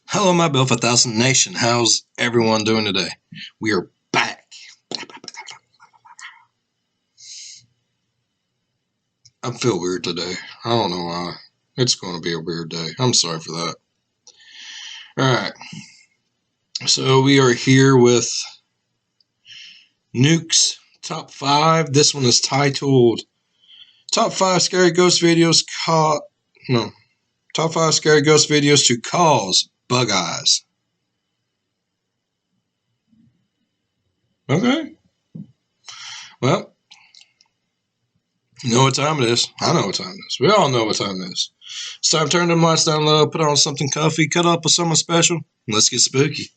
Hello, my Bill 1000 Nation. How's everyone doing today? We are back. I feel weird today. I don't know why. It's going to be a weird day. I'm sorry for that. Alright. So we are here with NUKES Top 5. This one is titled Top 5 Scary Ghost Videos Top 5 Scary Ghost Videos to Cause Bug Eyes. Okay. Well, you know what time it is. I know what time it is. We all know what time it is. It's time to turn them lights down low, put on something comfy, cut up with someone special, and let's get spooky.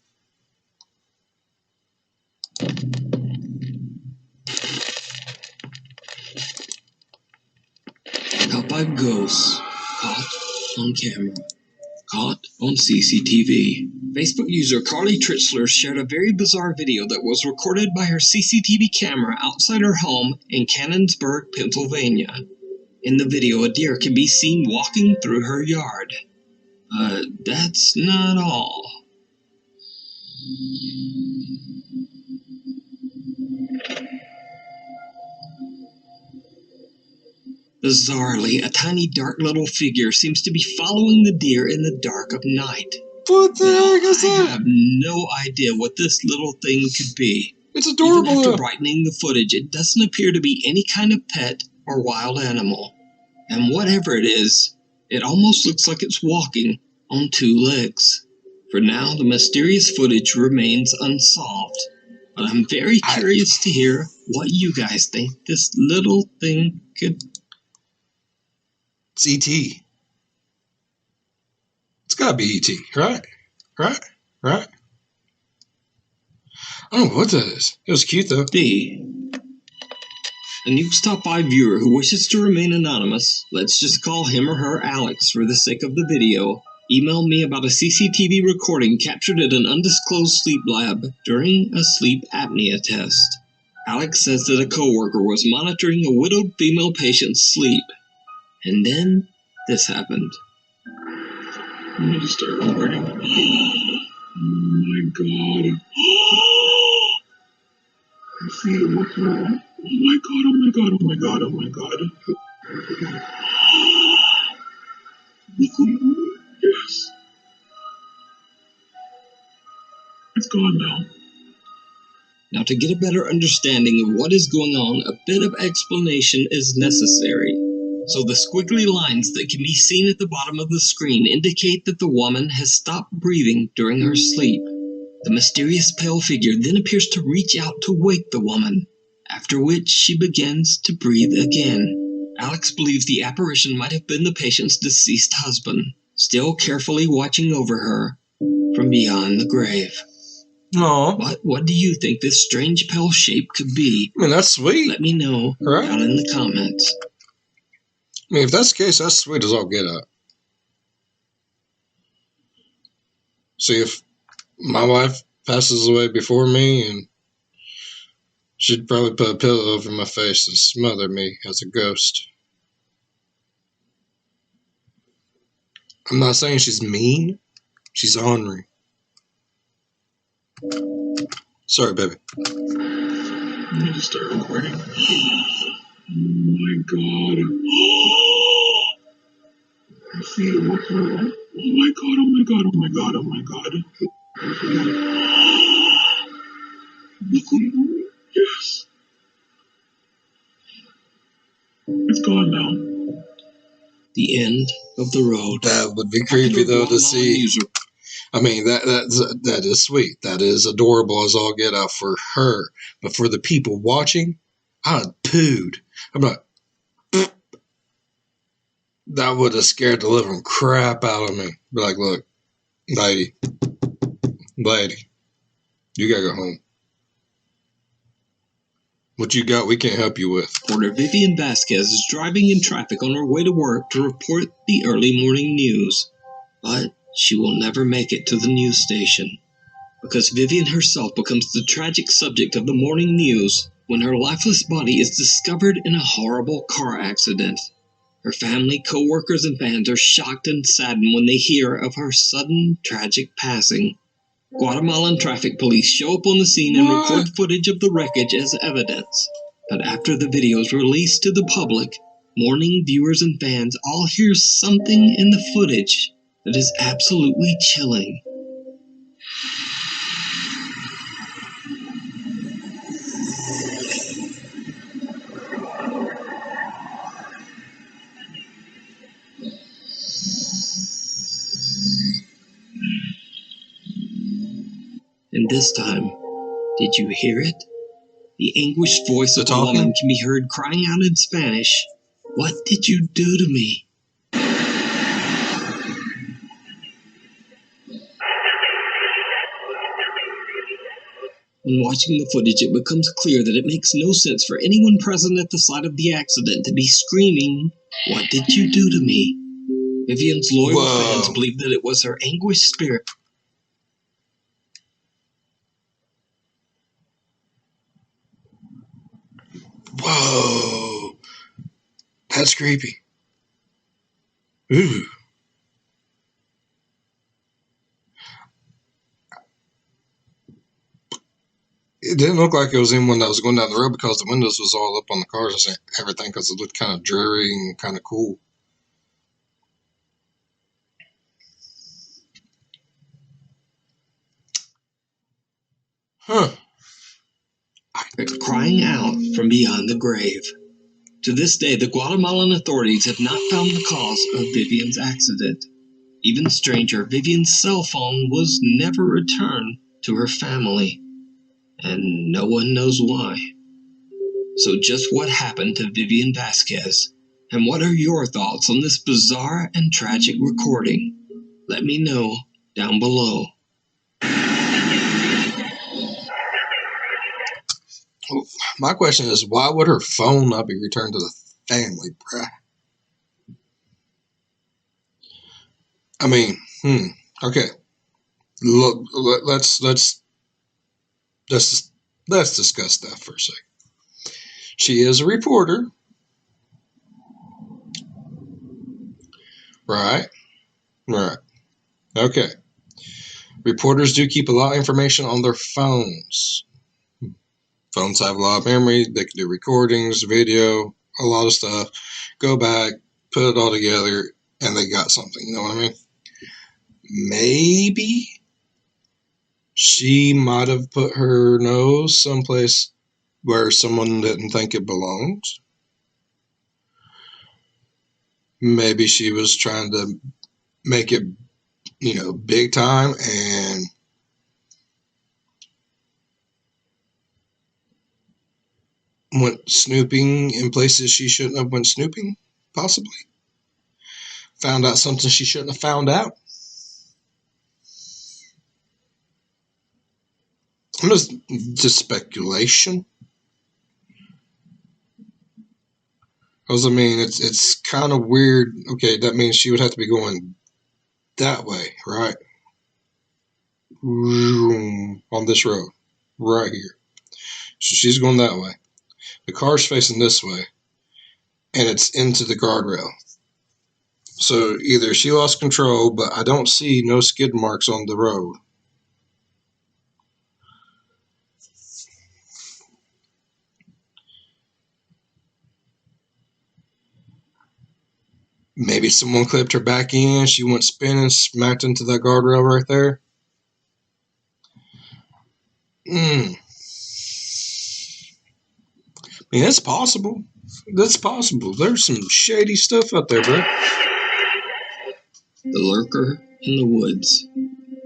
Top 5 ghosts caught on camera. Caught on CCTV. Facebook user Carly Tritzler shared a very bizarre video that was recorded by her CCTV camera outside her home in Canonsburg, Pennsylvania. In the video, a deer can be seen walking through her yard. That's not all. Bizarrely, a tiny dark little figure seems to be following the deer in the dark of night. What the heck is that? I have no idea what this little thing could be. It's adorable. Even after brightening the footage, it doesn't appear to be any kind of pet or wild animal. And whatever it is, it almost looks like it's walking on 2 legs. For now, the mysterious footage remains unsolved. But I'm very curious to hear what you guys think this little thing could be. It's E.T. It's gotta be E.T., right? Right? I don't know what that is. It was cute, though. D. A NUKES Top 5 viewer who wishes to remain anonymous, let's just call him or her Alex for the sake of the video, emailed me about a CCTV recording captured at an undisclosed sleep lab during a sleep apnea test. Alex says that a coworker was monitoring a widowed female patient's sleep. And then, this happened. I'm gonna start recording. Oh my god. I see it. What's wrong? Oh my god, oh my god, oh my god, oh my god. Yes. It's gone now. Now, to get a better understanding of what is going on, a bit of explanation is necessary. So the squiggly lines that can be seen at the bottom of the screen indicate that the woman has stopped breathing during her sleep. The mysterious pale figure then appears to reach out to wake the woman, after which she begins to breathe again. Alex believes the apparition might have been the patient's deceased husband, still carefully watching over her from beyond the grave. Aw. But what do you think this strange pale shape could be? I mean, that's sweet. Let me know down in the comments. I mean, if that's the case, that's sweet as all get out. See, if my wife passes away before me, and she'd probably put a pillow over my face and smother me as a ghost. I'm not saying she's mean. She's ornery. Sorry, baby. I'm gonna start recording. Oh my god. I see it. What's wrong? Oh my god, oh my god, oh my god, oh my god. Yes. It's gone now. The end of the road. That would be creepy, though, to see. I mean, that is sweet. That is adorable as all get out for her. But for the people watching, I'd pooed. I'm like, that would have scared the living crap out of me. Be like, look, lady, You gotta go home. What you got we can't help you with? Reporter Vivian Vasquez is driving in traffic on her way to work to report the early morning news. But she will never make it to the news station, because Vivian herself becomes the tragic subject of the morning news when her lifeless body is discovered in a horrible car accident. Her family, co-workers, and fans are shocked and saddened when they hear of her sudden, tragic passing. Guatemalan traffic police show up on the scene and record footage of the wreckage as evidence. But after the video is released to the public, mourning viewers and fans all hear something in the footage that is absolutely chilling. And this time, did you hear it? The anguished voice of a woman can be heard crying out in Spanish, "What did you do to me?" When watching the footage, it becomes clear that it makes no sense for anyone present at the site of the accident to be screaming, "What did you do to me?" Vivian's loyal fans believe that it was her anguished spirit. Whoa. That's creepy. Ooh. It didn't look like it was anyone that was going down the road because the windows was all up on the cars and everything because it looked kind of dreary and kind of cool. Huh. Crying out from beyond the grave. To this day, the Guatemalan authorities have not found the cause of Vivian's accident. Even stranger, Vivian's cell phone was never returned to her family, and no one knows why. So just what happened to Vivian Vasquez? And what are your thoughts on this bizarre and tragic recording? Let me know down below. My question is, why would her phone not be returned to the family, bruh? I mean, okay. Look, let's discuss that for a second. She is a reporter, right? Right. Okay. Reporters do keep a lot of information on their phones. Phones have a lot of memory. They can do recordings, video, a lot of stuff. Go back, put it all together, and they got something. You know what I mean? Maybe she might have put her nose someplace where someone didn't think it belonged. Maybe she was trying to make it, big time and went snooping in places she shouldn't have went snooping, possibly. Found out something she shouldn't have found out. Just speculation. Because, I mean, it's kind of weird. Okay, that means she would have to be going that way, right? On this road, right here. So she's going that way. The car's facing this way, and it's into the guardrail. So either she lost control, but I don't see no skid marks on the road. Maybe someone clipped her back in. She went spinning, smacked into that guardrail right there. I mean, that's possible. That's possible. There's some shady stuff out there, bro. The Lurker in the Woods.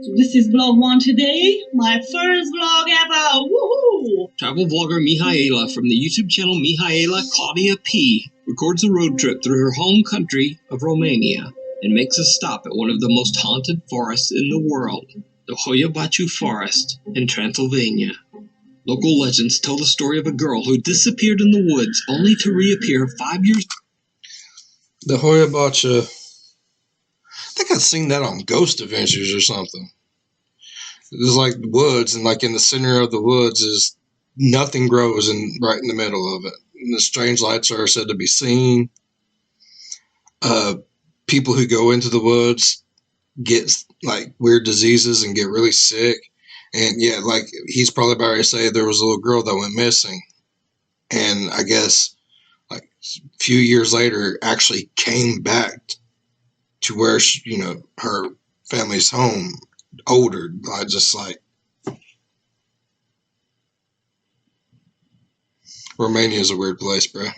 So this is vlog 1 today, my first vlog ever, woohoo! Travel vlogger Mihaela from the YouTube channel Mihaela Claudia P records a road trip through her home country of Romania and makes a stop at one of the most haunted forests in the world. the Hoyabachu Forest in Transylvania. Local legends tell the story of a girl who disappeared in the woods only to reappear 5 years. The Hoyabacha. I think I've seen that on Ghost Adventures or something. There's like woods, and like in the center of the woods is nothing grows, and right in the middle of it. And the strange lights are said to be seen. People who go into the woods get like weird diseases and get really sick. And yeah, like he's probably about to say there was a little girl that went missing. And I guess like a few years later actually came back to where she, her family's home, older. I just like Romania is a weird place, bro.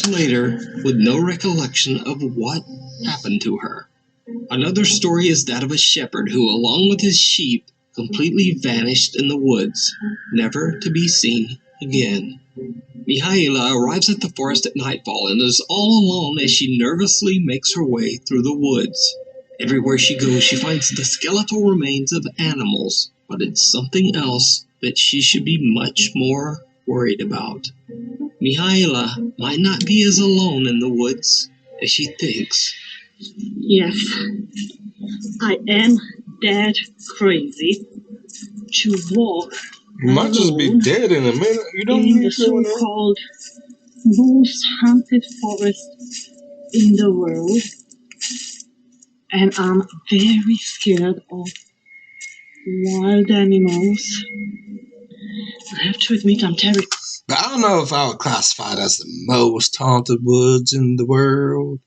Later, with no recollection of what happened to her. Another story is that of a shepherd who, along with his sheep, completely vanished in the woods, never to be seen again. Mihaela arrives at the forest at nightfall and is all alone as she nervously makes her way through the woods. Everywhere she goes, she finds the skeletal remains of animals, but it's something else that she should be much more worried about. Mihaela might not be as alone in the woods as she thinks. Yes, I am that crazy to walk You might just be alone dead in a minute. You don't in need the to go in there. so-called most haunted forest in the world, and I'm very scared of wild animals. I have to admit, I'm terrified. But I don't know if I would classify it as the most haunted woods in the world.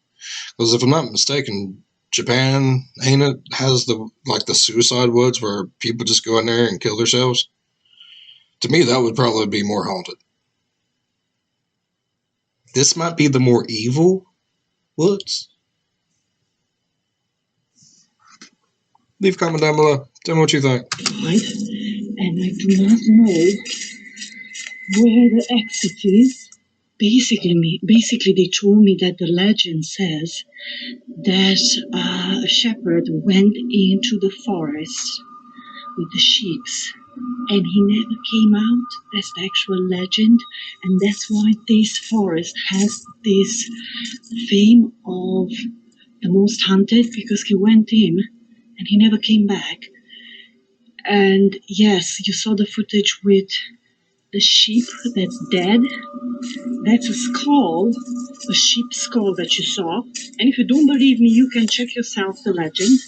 Because if I'm not mistaken, Japan, ain't it, has the suicide woods where people just go in there and kill themselves? To me, that would probably be more haunted. This might be the more evil woods. Leave a comment down below. Tell me what you think. Right? And I do not know where the exit is. Basically, they told me that the legend says that a shepherd went into the forest with the sheep, and he never came out. That's the actual legend, and that's why this forest has this fame of the most haunted, because he went in and he never came back. And yes, you saw the footage with the sheep that's dead. That's a skull, a sheep skull that you saw. And if you don't believe me, you can check yourself the legend.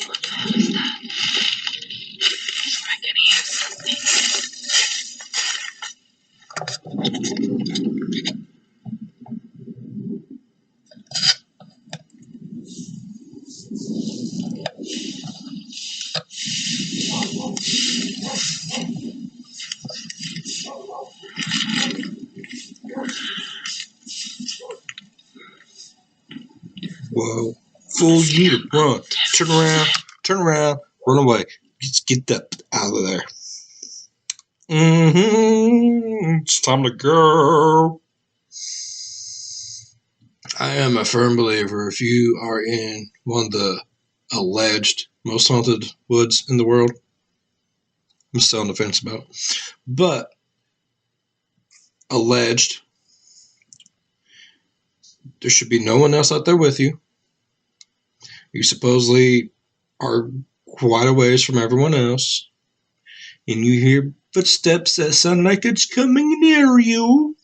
What is that? I can hear something. Whoa. Fool, you need to run. Turn around, run away. Just get that out of there. It's time to go. I am a firm believer if you are in one of the alleged most haunted woods in the world, I'm still on the fence about it, but alleged, there should be no one else out there with you. You supposedly are quite a ways from everyone else, and you hear footsteps that sound like it's coming near you.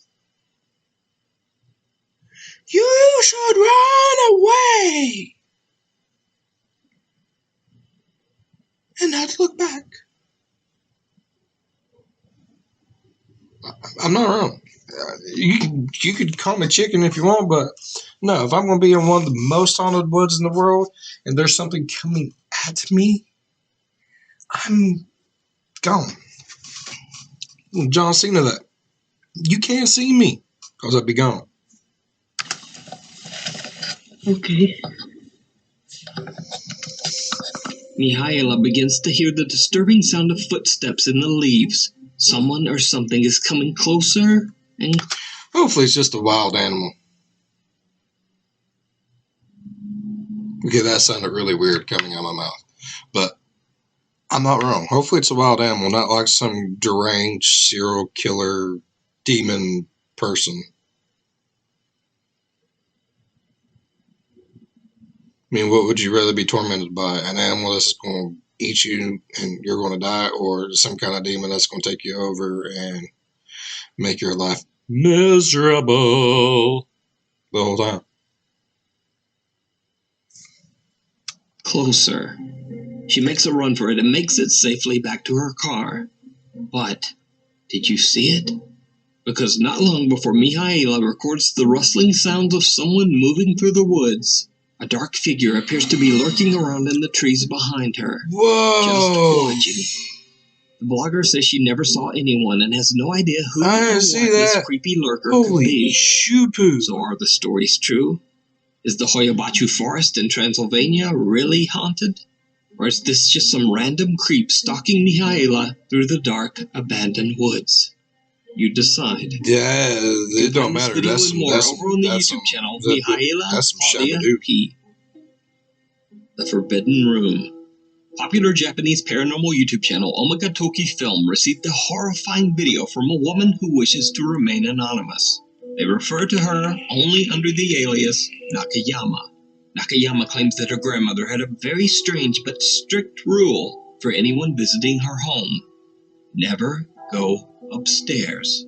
You should run away and not look back. I'm not wrong. You could call me chicken if you want, but no, if I'm going to be in one of the most haunted woods in the world and there's something coming at me, I'm gone. John Cena that. You can't see me because I'd be gone. Okay. Mihaela begins to hear the disturbing sound of footsteps in the leaves. Someone or something is coming closer and... Hopefully it's just a wild animal. Okay, that sounded really weird coming out of my mouth. But I'm not wrong. Hopefully it's a wild animal, not like some deranged serial killer demon person. I mean, what would you rather be tormented by? An animal that's going to eat you and you're going to die, or some kind of demon that's going to take you over and make your life miserable the whole time? Closer. She makes a run for it and makes it safely back to her car. But, did you see it? Because not long before Mihaela records the rustling sounds of someone moving through the woods, a dark figure appears to be lurking around in the trees behind her. Whoa! Just watching. The blogger says she never saw anyone and has no idea who I or didn't what see this that. creepy lurker Holy could be. shoot-poo. So are the stories true? Is the Hoyabachu forest in Transylvania really haunted? Or is this just some random creep stalking Mihaela through the dark, abandoned woods? You decide. Yeah, it don't matter. Video That's and some, more that's over some, on the that's YouTube some, channel, that- Mihaela that's some Claudia shabba-doo. P. The Forbidden Room. Popular Japanese paranormal YouTube channel Omagatoki Film received a horrifying video from a woman who wishes to remain anonymous. They refer to her only under the alias Nakayama. Nakayama claims that her grandmother had a very strange but strict rule for anyone visiting her home. Never go upstairs.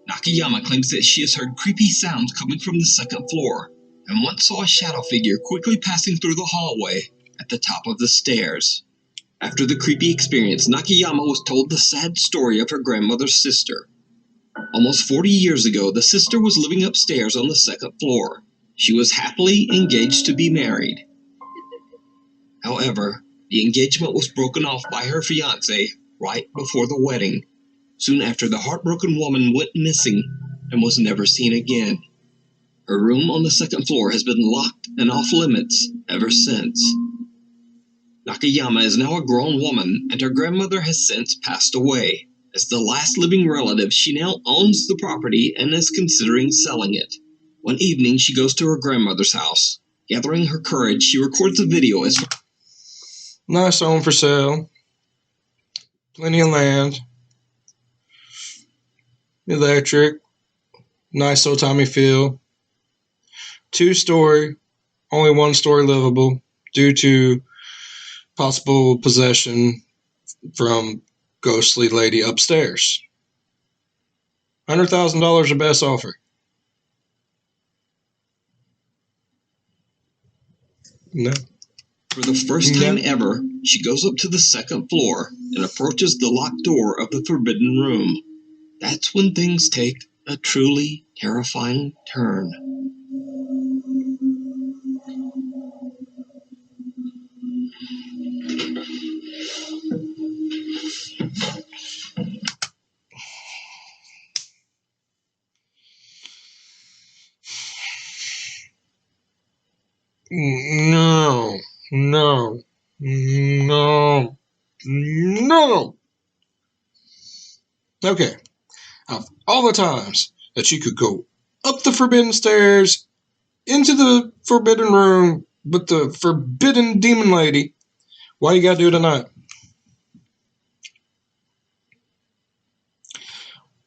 Nakayama claims that she has heard creepy sounds coming from the second floor, and once saw a shadow figure quickly passing through the hallway at the top of the stairs. After the creepy experience, Nakayama was told the sad story of her grandmother's sister. Almost 40 years ago, the sister was living upstairs on the second floor. She was happily engaged to be married. However, the engagement was broken off by her fiancé right before the wedding. Soon after, the heartbroken woman went missing and was never seen again. Her room on the second floor has been locked and off limits ever since. Nakayama is now a grown woman, and her grandmother has since passed away. As the last living relative, she now owns the property and is considering selling it. One evening, she goes to her grandmother's house. Gathering her courage, she records a video as... Nice home for sale. Plenty of land. Electric. Nice old-timey feel. 2-story. Only 1-story livable due to possible possession from ghostly lady upstairs. $100,000 a best offer. No. For the first time ever, she goes up to the second floor and approaches the locked door of the forbidden room. That's when things take a truly terrifying turn. No. No. No. No. Okay. Of all the times that you could go up the forbidden stairs, into the forbidden room with the forbidden demon lady, why you gotta do it tonight?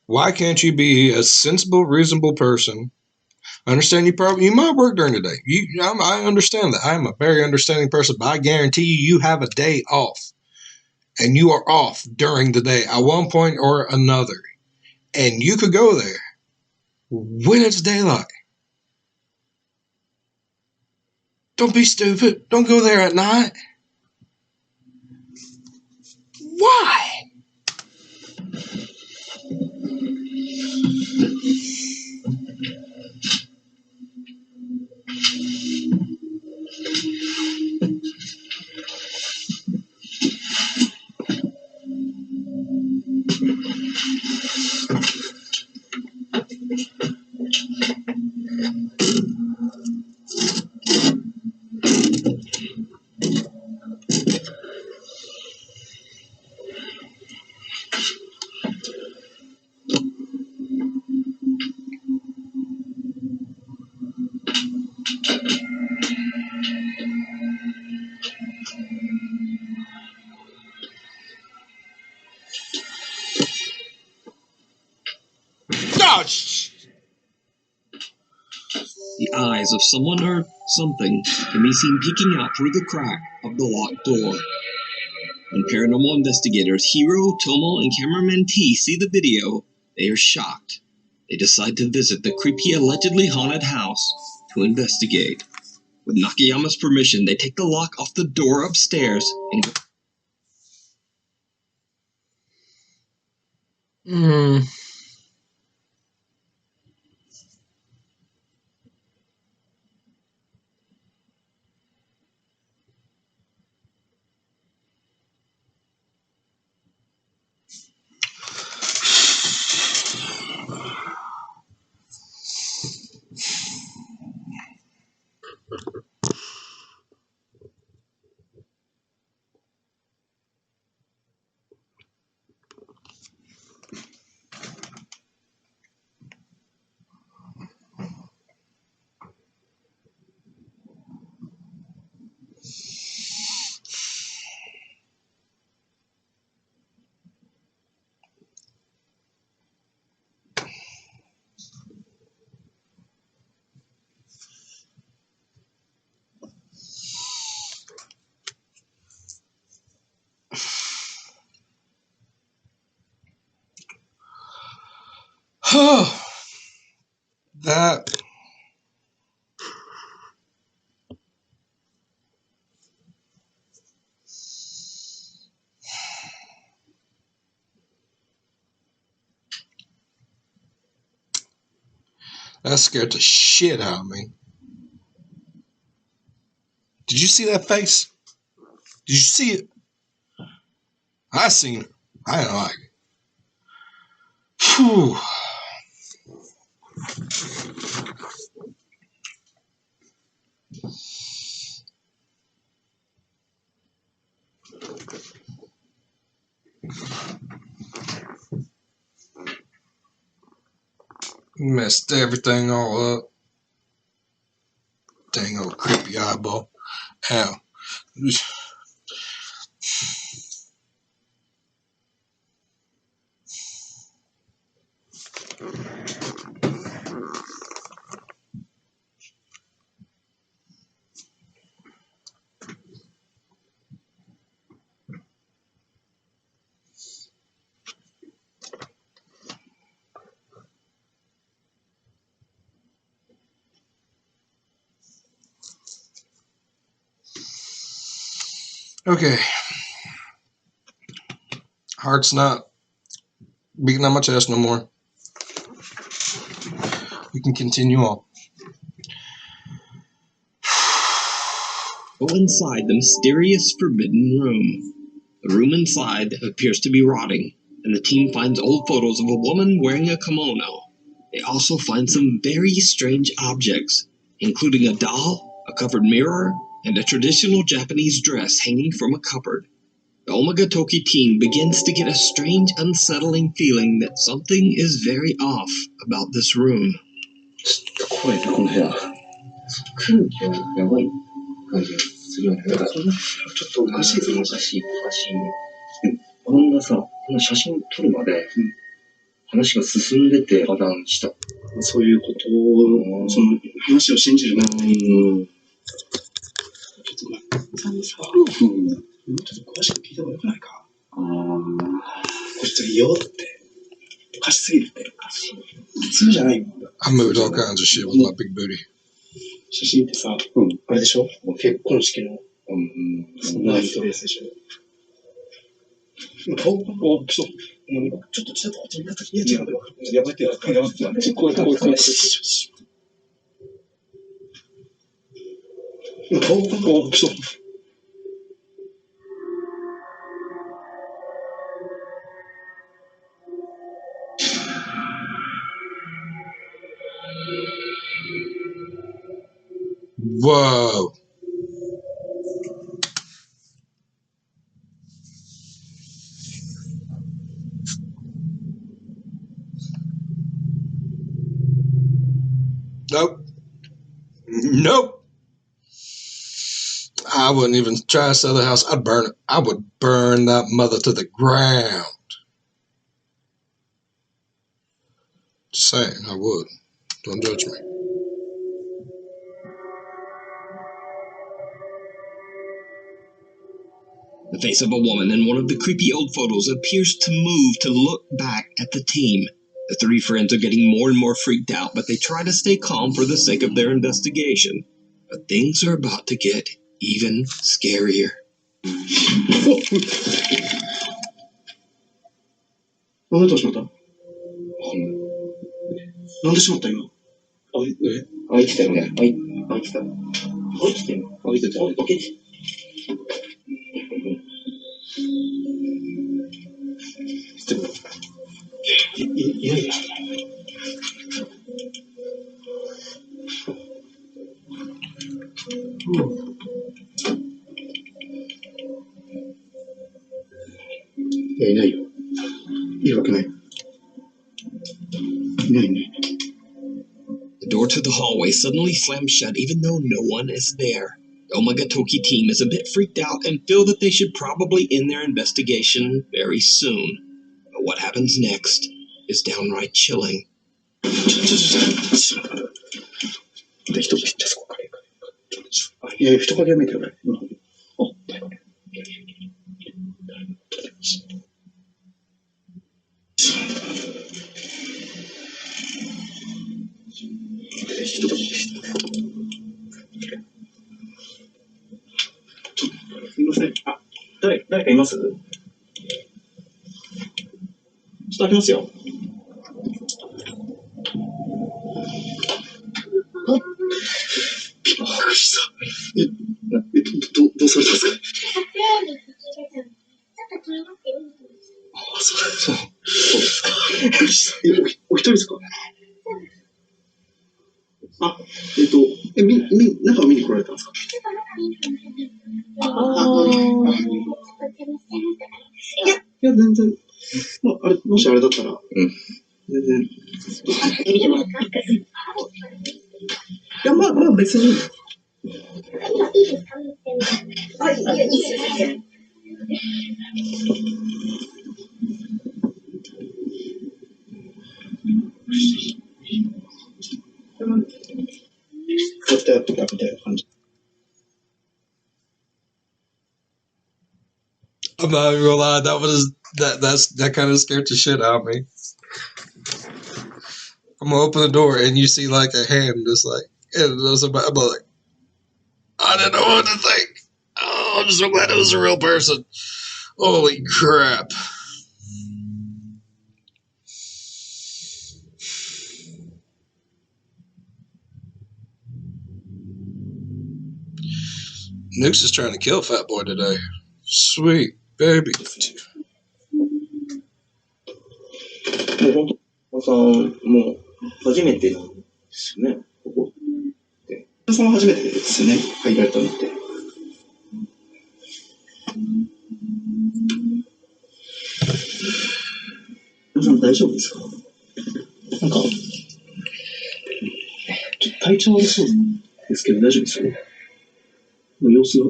Why can't you be a sensible, reasonable person? I understand you might work during the day. I understand that. I am a very understanding person, but I guarantee you have a day off. And you are off during the day at one point or another. And you could go there when it's daylight. Don't be stupid. Don't go there at night. Why? The eyes of someone or something can be seen peeking out through the crack of the locked door. When paranormal investigators Hiro, Tomo, and cameraman T see the video, they are shocked. They decide to visit the creepy, allegedly haunted house to investigate. With Nakayama's permission, they take the lock off the door upstairs and go. That. That scared the shit out of me. Did you see that face? Did you see it? I seen it. I didn't like it. Phew. Messed everything all up. Dang old creepy eyeball. Ow. Okay. Heart's not beating on my chest no more. We can continue on. Go inside the mysterious forbidden room. The room inside appears to be rotting, and the team finds old photos of a woman wearing a kimono. They also find some very strange objects, including a doll, a covered mirror, and a traditional Japanese dress hanging from a cupboard. The Omagatoki team begins to get a strange, unsettling feeling that something is very off about this room. この部屋。空気がやばい感じがするよね。なんかちょっとおかしいですね。おかしい。あんなさ、この写真撮るまで、話が進んでて破談した。そういうことを、その話を信じるな。ちょっと待って。ちょっと詳しく聞いた方がよくないか。こいついいよって。おかしすぎるって。普通じゃないもん。I moved all kinds of shit with my big booty. 写真ってさ、あれでしょ結婚式の、そんな人ですでしょ顔が大きそう。ちょっとちょっとこっちになった。いや、違う。やばいってやばい。こう顔が大きそう。Whoa. Nope. I wouldn't even try to sell the house. I'd burn it. I would burn that mother to the ground. Just saying, I would. Don't judge me. The face of a woman in one of the creepy old photos appears to move to look back at the team. The three friends are getting more and more freaked out, but they try to stay calm for the sake of their investigation. But things are about to get even scarier. なんでどうしまった？なんでしまった今？開いてたよね。開いてた。開いてたよ。開いてた。開けて。いないや。いないよ。いるわけない。いないね。 The door to the hallway suddenly slams shut even though no one is there. The Omagatoki team is a bit freaked out and feel that they should probably end their investigation very soon. But what happens next is downright chilling. いやいや、人影やめてよ、俺。すみません。あ、誰かいます？ちょっと開けますよ。びっくりした。どうされたんですか？あ、そうですか。びっくりした。お一人ですか？あ、中を見に来られたんですか？いや、全然。まあ、もしあれだったら、全然。いや、まあ、別に。I'm not even gonna lie, that kind of scared the shit out of me. I'm gonna open the door and you see like a hand just like, and I'm like, I didn't know what to think. Oh, I'm so glad it was a real person. Holy crap. Nukes is trying to kill Fat Boy today. Sweet baby. もう本当、さん、もう初めてなんですよね、ここって。さんは初めてですよね、入られたのって。皆さん大丈夫ですか？なんか、ちょっと体調悪そうですけど大丈夫ですか？もう様子が。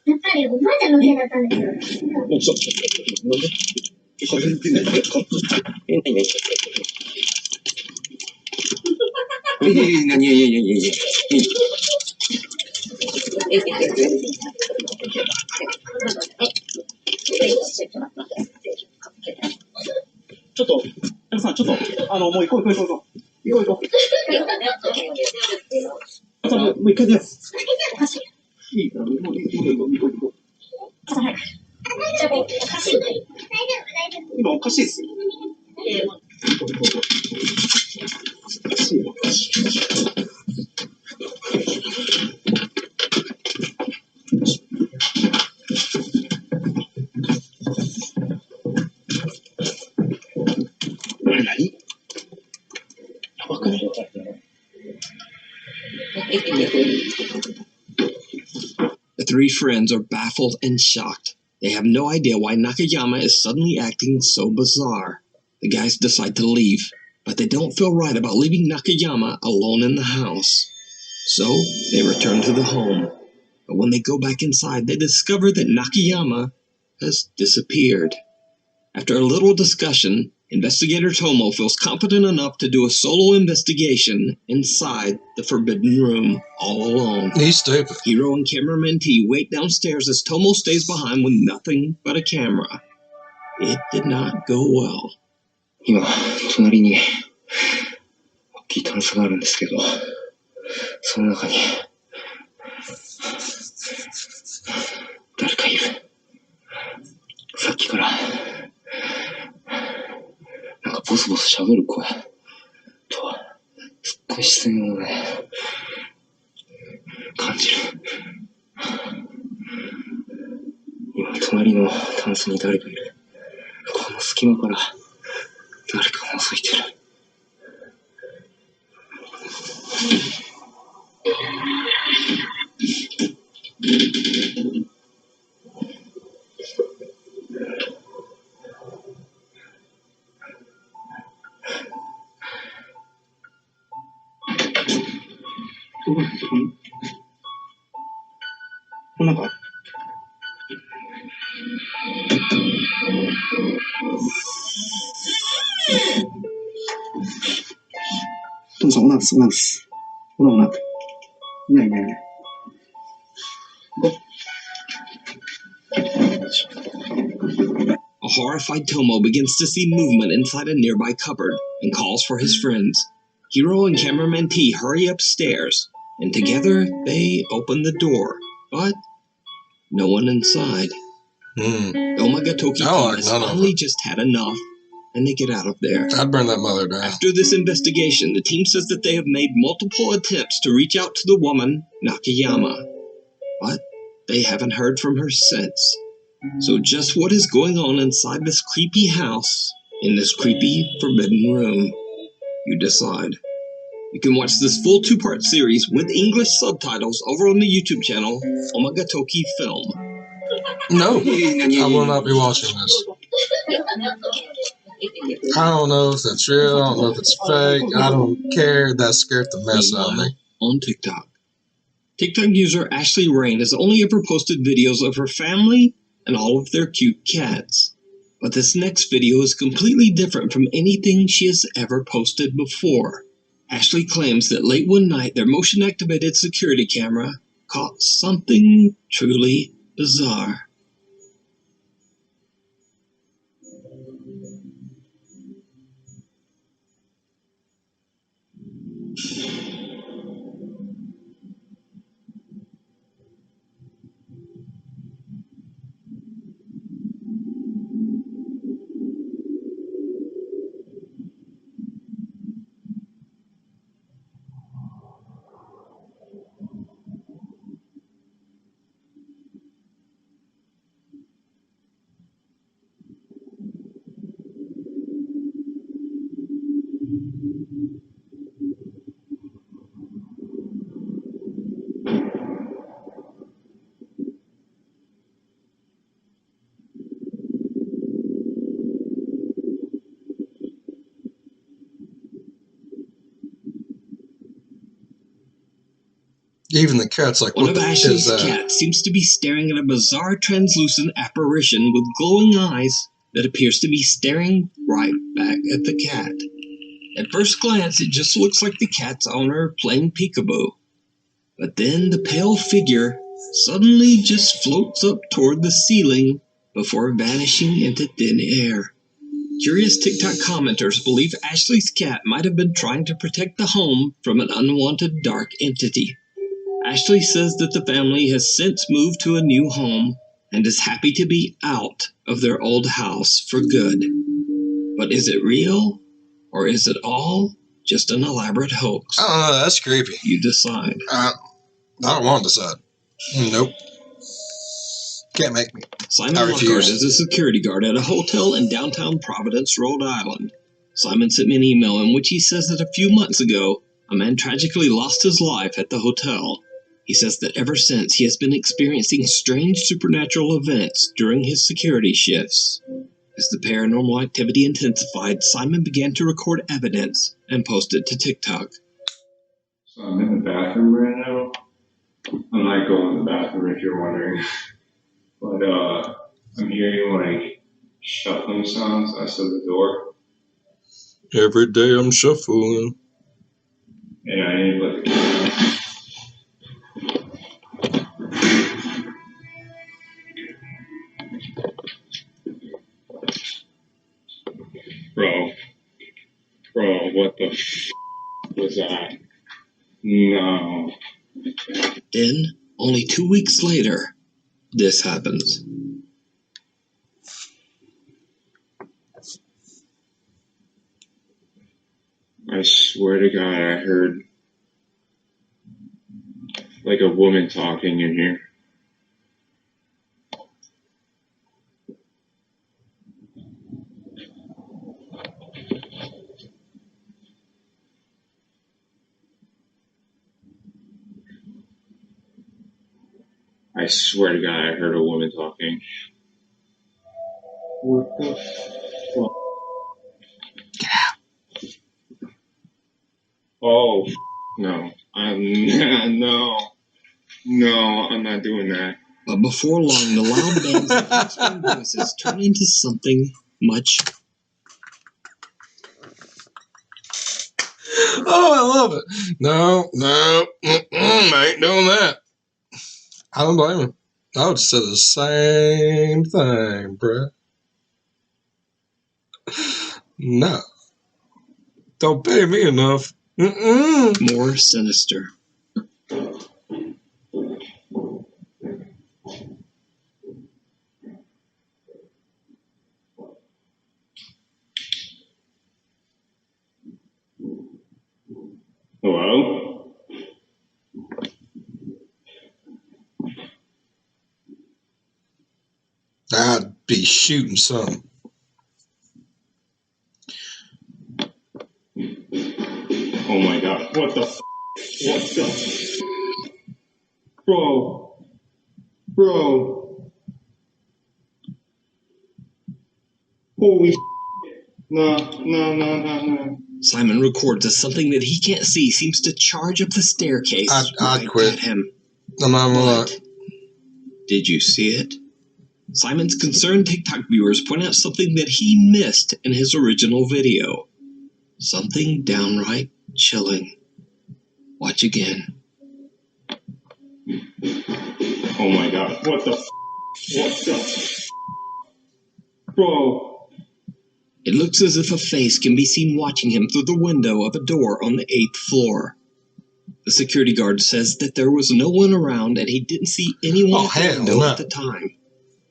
やっぱりおばあちゃんのせいだったんですよ。なんで風邪ってない？ちょっと、皆さん、ちょっと、もう行こう。もう一回出よう。いいから、もう行こう。今おかしいですよ。何？やばくない？ The three friends are baffled and shocked. They have no idea why Nakayama is suddenly acting so bizarre. The guys decide to leave, but they don't feel right about leaving Nakayama alone in the house. So they return to the home. But when they go back inside, they discover that Nakayama has disappeared. After a little discussion, Investigator Tomo feels confident enough to do a solo investigation inside the forbidden room all alone. He's stupid. Hiro and cameraman T wait downstairs as Tomo stays behind with nothing but a camera. It did not go well. 今、隣に大きいタンスがあるんですけど、その中に誰かいる。さっきからなんかボソボソ喋る声とすっごい視線をね感じる。今隣のタンスに誰かいる。この隙間から誰か覗いてる。どこですか？この中？トムさん、オナです、オナです。オナ、オナ。いないいないいない。A horrified Tomo begins to see movement inside a nearby cupboard and calls for his friends. Hiro and cameraman T hurry upstairs, and together they open the door, but no one inside. Omagatoki has finally just had enough, and they get out of there. I'd burn that mother down. After this investigation, the team says that they have made multiple attempts to reach out to the woman, Nakayama, but they haven't heard from her since. So just what is going on inside this creepy house, in this creepy forbidden room? You decide. You can watch this full 2-part series with English subtitles over on the YouTube channel, Omagatoki Film. No, I will not be watching this. I don't know if that's real, I don't know if it's fake, I don't care, that scared the mess out of me. On TikTok. TikTok user Ashley Rain has only ever posted videos of her family and all of their cute cats. But this next video is completely different from anything she has ever posted before. Ashley claims that late one night their motion-activated security camera caught something truly bizarre. Even the cat's like, one of Ashley's cats seems to be staring at a bizarre translucent apparition with glowing eyes that appears to be staring right back at the cat. At first glance, it just looks like the cat's owner playing peekaboo. But then the pale figure suddenly just floats up toward the ceiling before vanishing into thin air. Curious TikTok commenters believe Ashley's cat might have been trying to protect the home from an unwanted dark entity. Ashley says that the family has since moved to a new home and is happy to be out of their old house for good. But is it real? Or is it all just an elaborate hoax? I don't know, that's creepy. You decide. I don't want to decide. Nope. Can't make me. Simon Lockhart is a security guard at a hotel in downtown Providence, Rhode Island. Simon sent me an email in which he says that a few months ago, a man tragically lost his life at the hotel. He says that ever since, he has been experiencing strange supernatural events during his security shifts. As the paranormal activity intensified, Simon began to record evidence and post it to TikTok. So I'm in the bathroom right now. I'm not going to the bathroom if you're wondering. But I'm hearing like shuffling sounds outside the door. Every day I'm shuffling. Yeah, I ain't looking. Bro, what the was that? No. Then, only 2 weeks later, this happens. I swear to God, I heard like a woman talking in here. I swear to God, I heard a woman talking. What the fuck? Oh, no. No, I'm not doing that. But before long, the loud bangs and whispering voices turn into something much. Oh, I love it. No, I ain't doing that. I don't blame him. I would say the same thing, bruh. No. Don't pay me enough. More sinister. Hello? I'd be shooting something. Oh my God. What the f? What the? Bro. Holy f. No. Simon records as something that he can't see seems to charge up the staircase I'd quit. at him. I'm not gonna lie. But did you see it? Simon's concerned TikTok viewers point out something that he missed in his original video. Something downright chilling. Watch again. Oh my God. What the f? What the f? Bro. It looks as if a face can be seen watching him through the window of a door on the 8th floor. The security guard says that there was no one around and he didn't see anyone at the window at the time.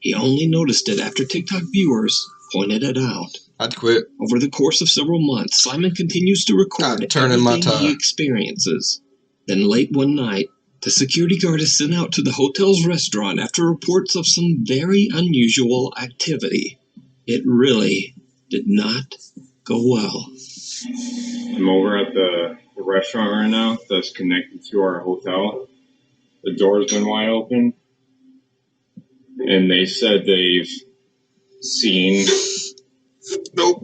He only noticed it after TikTok viewers pointed it out. I'd quit. Over the course of several months, Simon continues to record everything he experiences. Then late one night, the security guard is sent out to the hotel's restaurant after reports of some very unusual activity. It really did not go well. I'm over at the restaurant right now that's connected to our hotel. The door's been wide open. And they said they've seen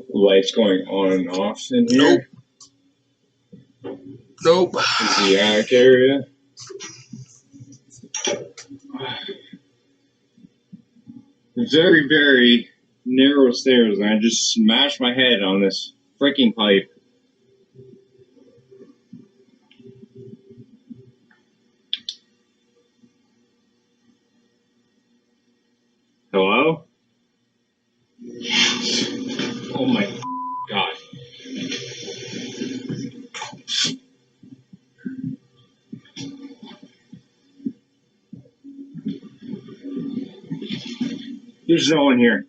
lights going on and off in here. Nope. It's the attic area. Very, very narrow stairs, and I just smashed my head on this freaking pipe. Hello? Oh my God. There's no one here.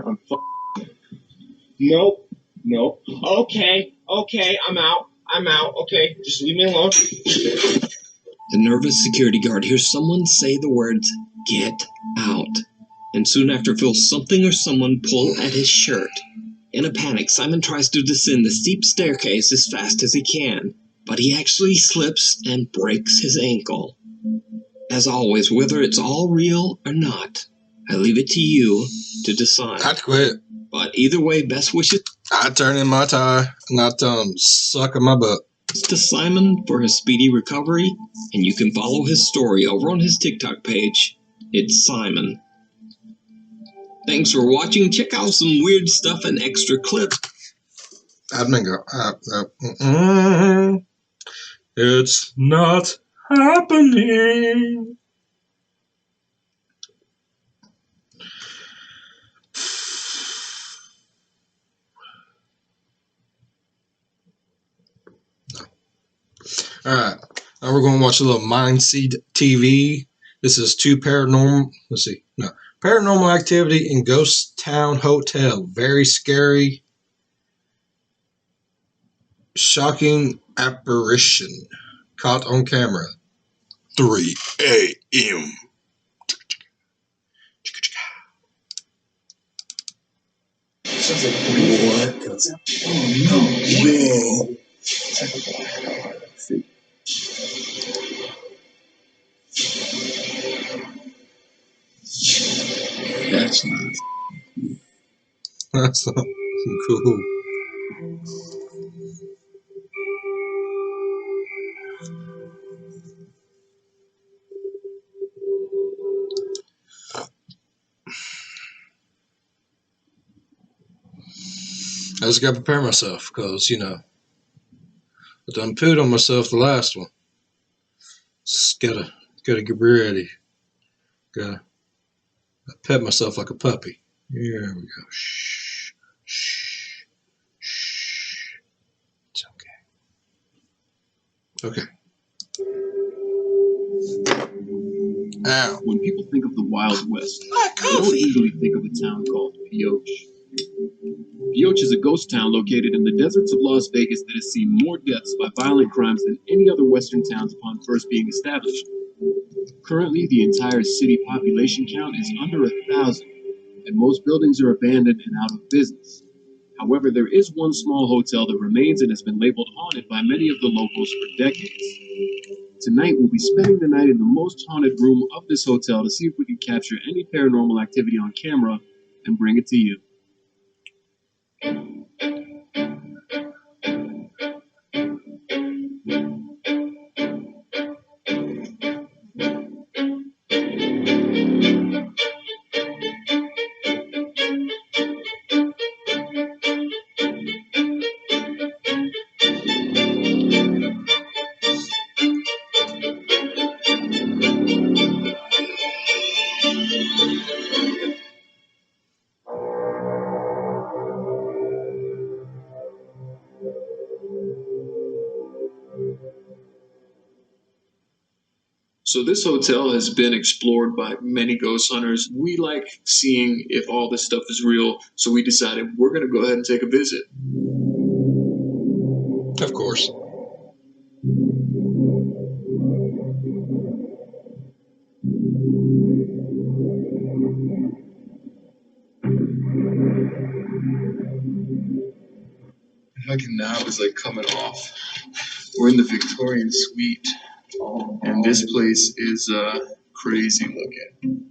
I'm Nope. Okay, I'm out. Okay, just leave me alone. The nervous security guard hears someone say the words, "Get out," and soon after feels something or someone pull at his shirt. In a panic, Simon tries to descend the steep staircase as fast as he can, but he actually slips and breaks his ankle. As always, whether it's all real or not, I leave it to you to decide. I'd quit. But either way, best wishes. I'd turn in my tie and I'd tell him suck in my butt. To Simon for his speedy recovery, and you can follow his story over on his TikTok page. It's Simon. Thanks for watching. Check out some weird stuff and extra clips It's not happening. All right, now we're going to watch a little MINDSEED TV. This is Paranormal Activity in Ghost Town Hotel. Very scary, shocking apparition caught on camera. 3 a.m. Sounds like what? Oh no! Whoa! It's like a black. That's not. That's not cool. I just got to prepare myself because, I done pooed on myself the last one. Just gotta get ready. Gotta pet myself like a puppy. Here we go. Shh. Shh. Shh. It's okay. Okay. Ow. When people think of the Wild West, they don't usually think of a town called Pioche. Pioche is a ghost town located in the deserts of Las Vegas that has seen more deaths by violent crimes than any other Western towns upon first being established. Currently, the entire city population count is under 1,000, and most buildings are abandoned and out of business. However, there is one small hotel that remains and has been labeled haunted by many of the locals for decades. Tonight, we'll be spending the night in the most haunted room of this hotel to see if we can capture any paranormal activity on camera and bring it to you. So this hotel has been explored by many ghost hunters. We like seeing if all this stuff is real, so we decided we're going to go ahead and take a visit. Of course. The fucking knob is like coming off. We're in the Victorian suite, and this place is crazy looking.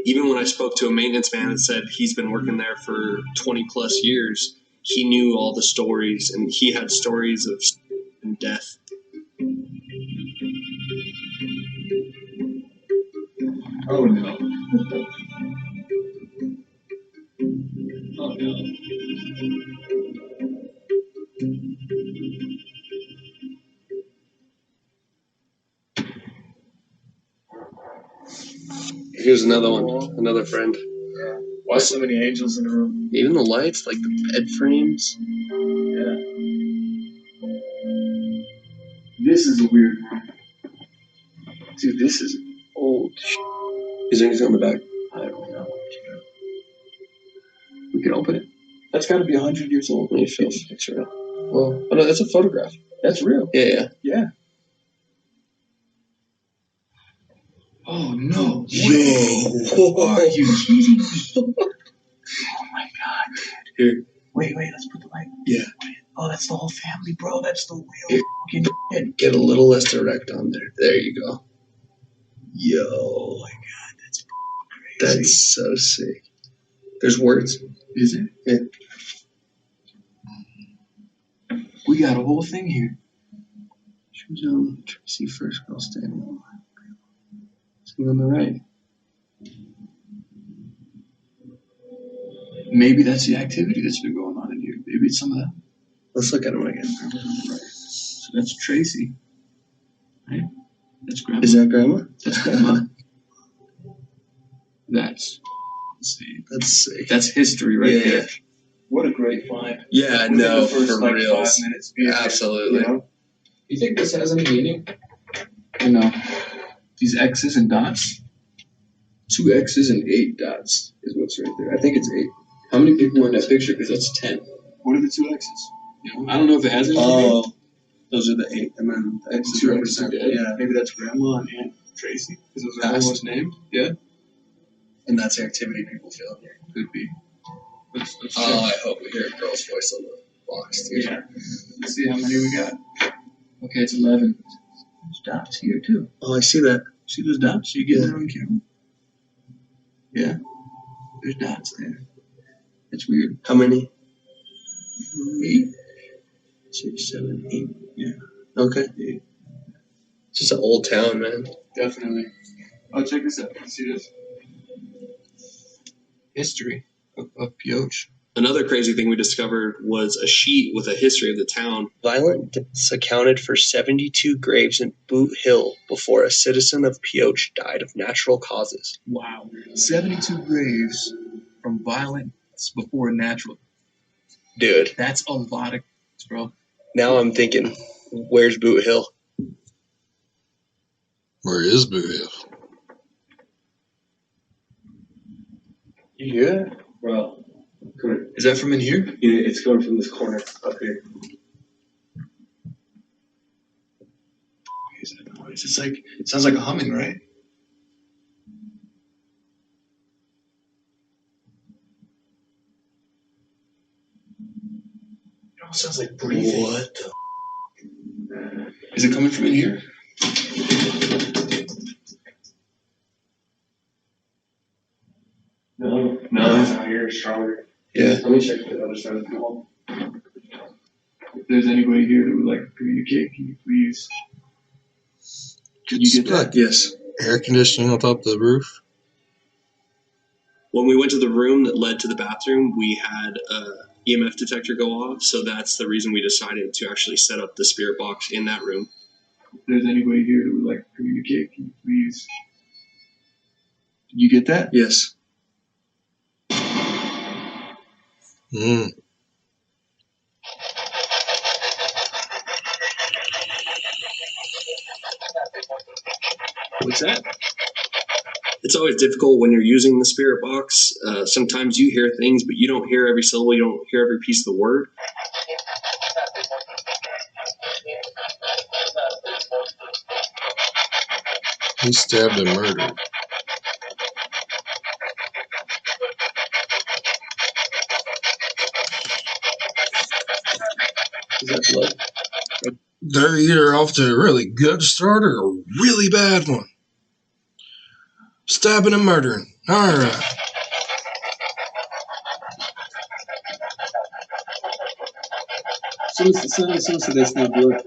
Even when I spoke to a maintenance man that said he's been working there for 20 plus years, he knew all the stories, and he had stories of death. Oh no. Oh no. Here's another one, another friend. Yeah. Why so many angels in the room? Even the lights, like the bed frames. Yeah. This is a weird one. Dude, this is old. Is there anything on the back? I don't know. We can open it. That's got to be 100 years old. Let me feel the picture out. Well, oh no, that's a photograph. That's real. Yeah. Oh no. Whoa. Are you kidding me? Oh my god. Here. Wait, let's put the light. Yeah. Oh, that's the whole family, bro. That's the real Here. fucking shit. Get a little less direct on there. There you go. Yo, oh my god, that's crazy. That's so sick. There's words. Is it? Yeah. We got a whole thing here. Choose Tracy first girl standing on. See on the right. Maybe that's the activity that's been going on in here. Maybe it's some of that. Let's look at them again. So that's Tracy. Right? That's Grandma. Is that Grandma? That's Grandma. Let's see. That's history right there. What a great find. Yeah, Within no, the first, for like, reals. 5 minutes. being there, Absolutely. You know? You think this has any meaning? You know, these X's and dots. 2 X's and 8 dots is what's right there. I think it's 8. How many people were in that picture? Because that's 10. What are the 2 X's? You know, I don't know if it has any meaning. Oh, those are the 8, and then the X's 2 represent. X's. Yeah, Maybe that's Grandma and Aunt Tracy, because those are Past. almost named. Yeah, and that's the activity people feel here. could be. Let's check. Oh, I hope we hear a girl's voice on the box, too. Yeah. Let's see how many we got. Okay, it's 11. There's dots here too. Oh, I see that. See those dots? You get that on camera? Yeah. There's dots there. It's weird. How many? 8? 6, 7, 8. Yeah. Okay. 8. It's just an old town, man. Definitely. Oh, check this out. See this? History of Pioche. Another crazy thing we discovered was a sheet with a history of the town. Violent deaths accounted for 72 graves in Boot Hill before a citizen of Pioche died of natural causes. Wow. 72 graves from violence before natural. Dude, That's a lot of, bro. now I'm thinking, where's Boot Hill? Where is Boo Hill? You hear that? Well, good. Is that from in here? Yeah, it's going from this corner up here. What is that noise? It's like, it sounds like a humming, right? It almost sounds like breathing. What the? Is it coming from in here? No, it's out here stronger. Yeah. Let me check the other side of the wall. If there's anybody here that would like to communicate, can you please? Can you get that? Yes. Air conditioning on top of the roof. When we went to the room that led to the bathroom, we had a EMF detector go off, so that's the reason we decided to actually set up the spirit box in that room. If there's anybody here that would like to communicate, can you please? Did you get that? Yes. Mm. What's that? It's always difficult when you're using the spirit box. Sometimes you hear things, but you don't hear every syllable, you don't hear every piece of the word. He stabbed and murdered. Is that blood? They're either off to a really good start or a really bad one. Stabbing and murdering. All right. Someone said that's not blood.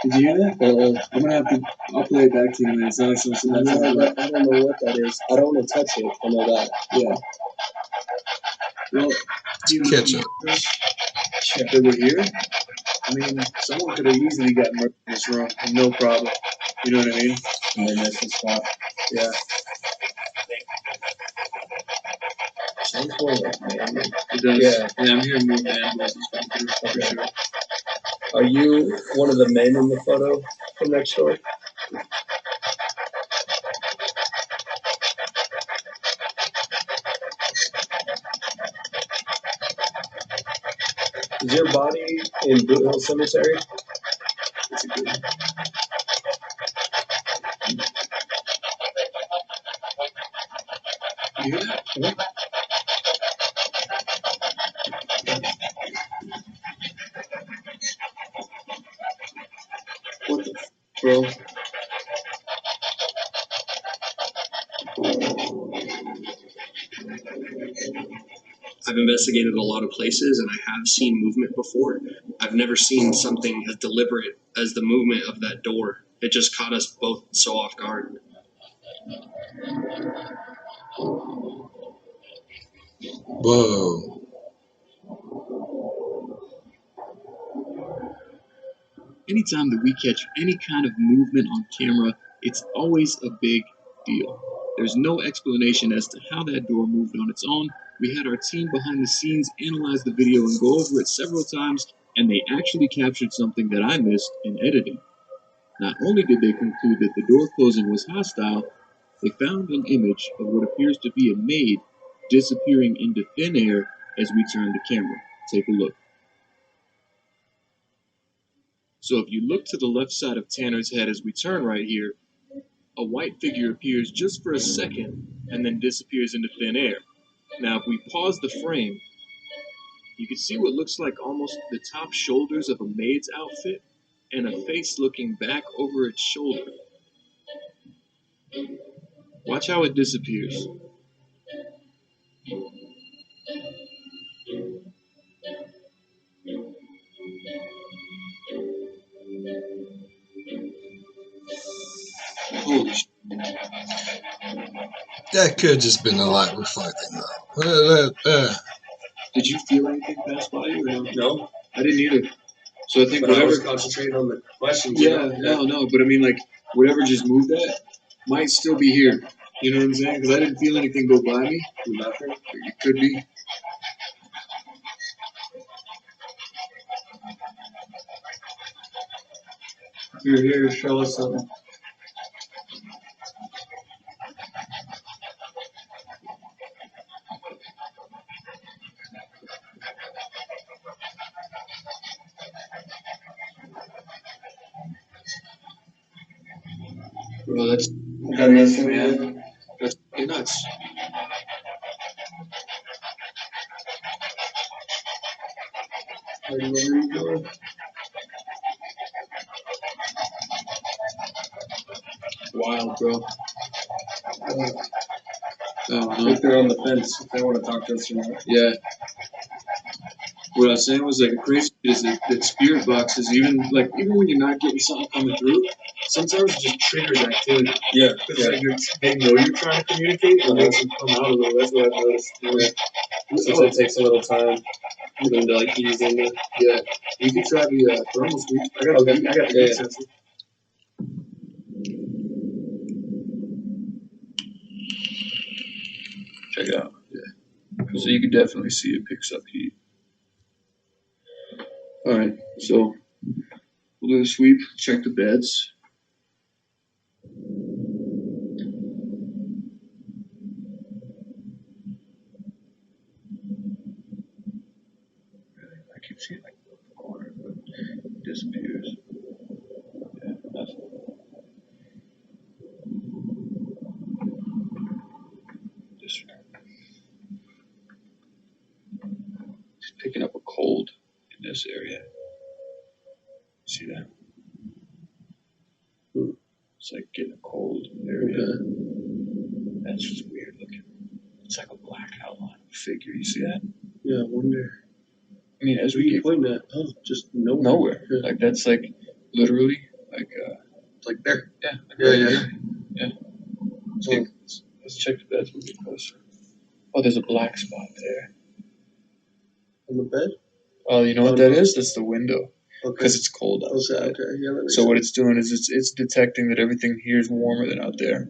Did you hear that? I'm gonna have to. I'll play it back to you, man. It sounds like someone said that's not blood. I don't know what that is. I don't want to touch it. I know that. Yeah. Well, Ketchup. if they were here, I mean, someone could have easily got murdered in this room, and no problem. You know what I mean? And then that's the spot. Yeah. Sounds more like Miami. It does. Yeah. I'm hearing more ambulances coming through for sure. Are you one of the men in the photo from next door? Is your body in Boot Hill Cemetery? That's a good one. You hear that? Yeah. What the bro? I've investigated a lot of places and I have seen movement before. I've never seen something as deliberate as the movement of that door. It just caught us both so off guard. Whoa. Anytime that we catch any kind of movement on camera, it's always a big deal. There's no explanation as to how that door moved on its own. We had our team behind the scenes analyze the video and go over it several times, and they actually captured something that I missed in editing. Not only did they conclude that the door closing was hostile, they found an image of what appears to be a maid disappearing into thin air as we turned the camera. Take a look. So if you look to the left side of Tanner's head as we turn right here, a white figure appears just for a second and then disappears into thin air. Now if we pause the frame, you can see what looks like almost the top shoulders of a maid's outfit and a face looking back over its shoulder. Watch how it disappears. Holy shit. That could have just been the light reflecting, though. Did you feel anything pass by you? Or no? No, I didn't either. So I think but I whatever. was concentrating on the questions. Yeah, no, but I mean, like, whatever just moved that might still be here. You know what I'm saying? Because I didn't feel anything go by me. Nothing. It could be. Here, show us something. Bro, that's Goodness, man. That's fucking nuts. Are you ready to go? Wild, bro. I Oh, think they're on the fence if they want to talk to us or not. yeah. What I was saying was, like, the crazy is that spirit boxes, even when you're not getting something coming through, sometimes it just triggers activity. Yeah, It's like they know you're trying to communicate and makes them come out a little. That's what I've noticed. Yeah. Sometimes it takes a little time for them to like ease into. Yeah. You can try the thermal sweep. I got the heat sensor. Check it out. Yeah. So you can definitely see it picks up heat. Alright, so we'll do the sweep, check the beds. I keep seeing like the corner, but it disappears. Yeah, nothing. Just picking up a cold in this area. See that? It's like getting a cold area. That's just weird looking. It's like a black outline of a figure. You see that? Yeah, I wonder. I mean, as We we can get point that. Oh, just nowhere. Yeah. Like that's like literally like It's like there. yeah. Like Yeah, right yeah. there. Yeah. Let's check the beds a little bit closer. Oh, there's a black spot there. On the bed? Oh, you know what that is? That's the window. Okay. Because it's cold outside. Okay. Yeah, that makes So what sense. it's doing is it's detecting that everything here is warmer than out there,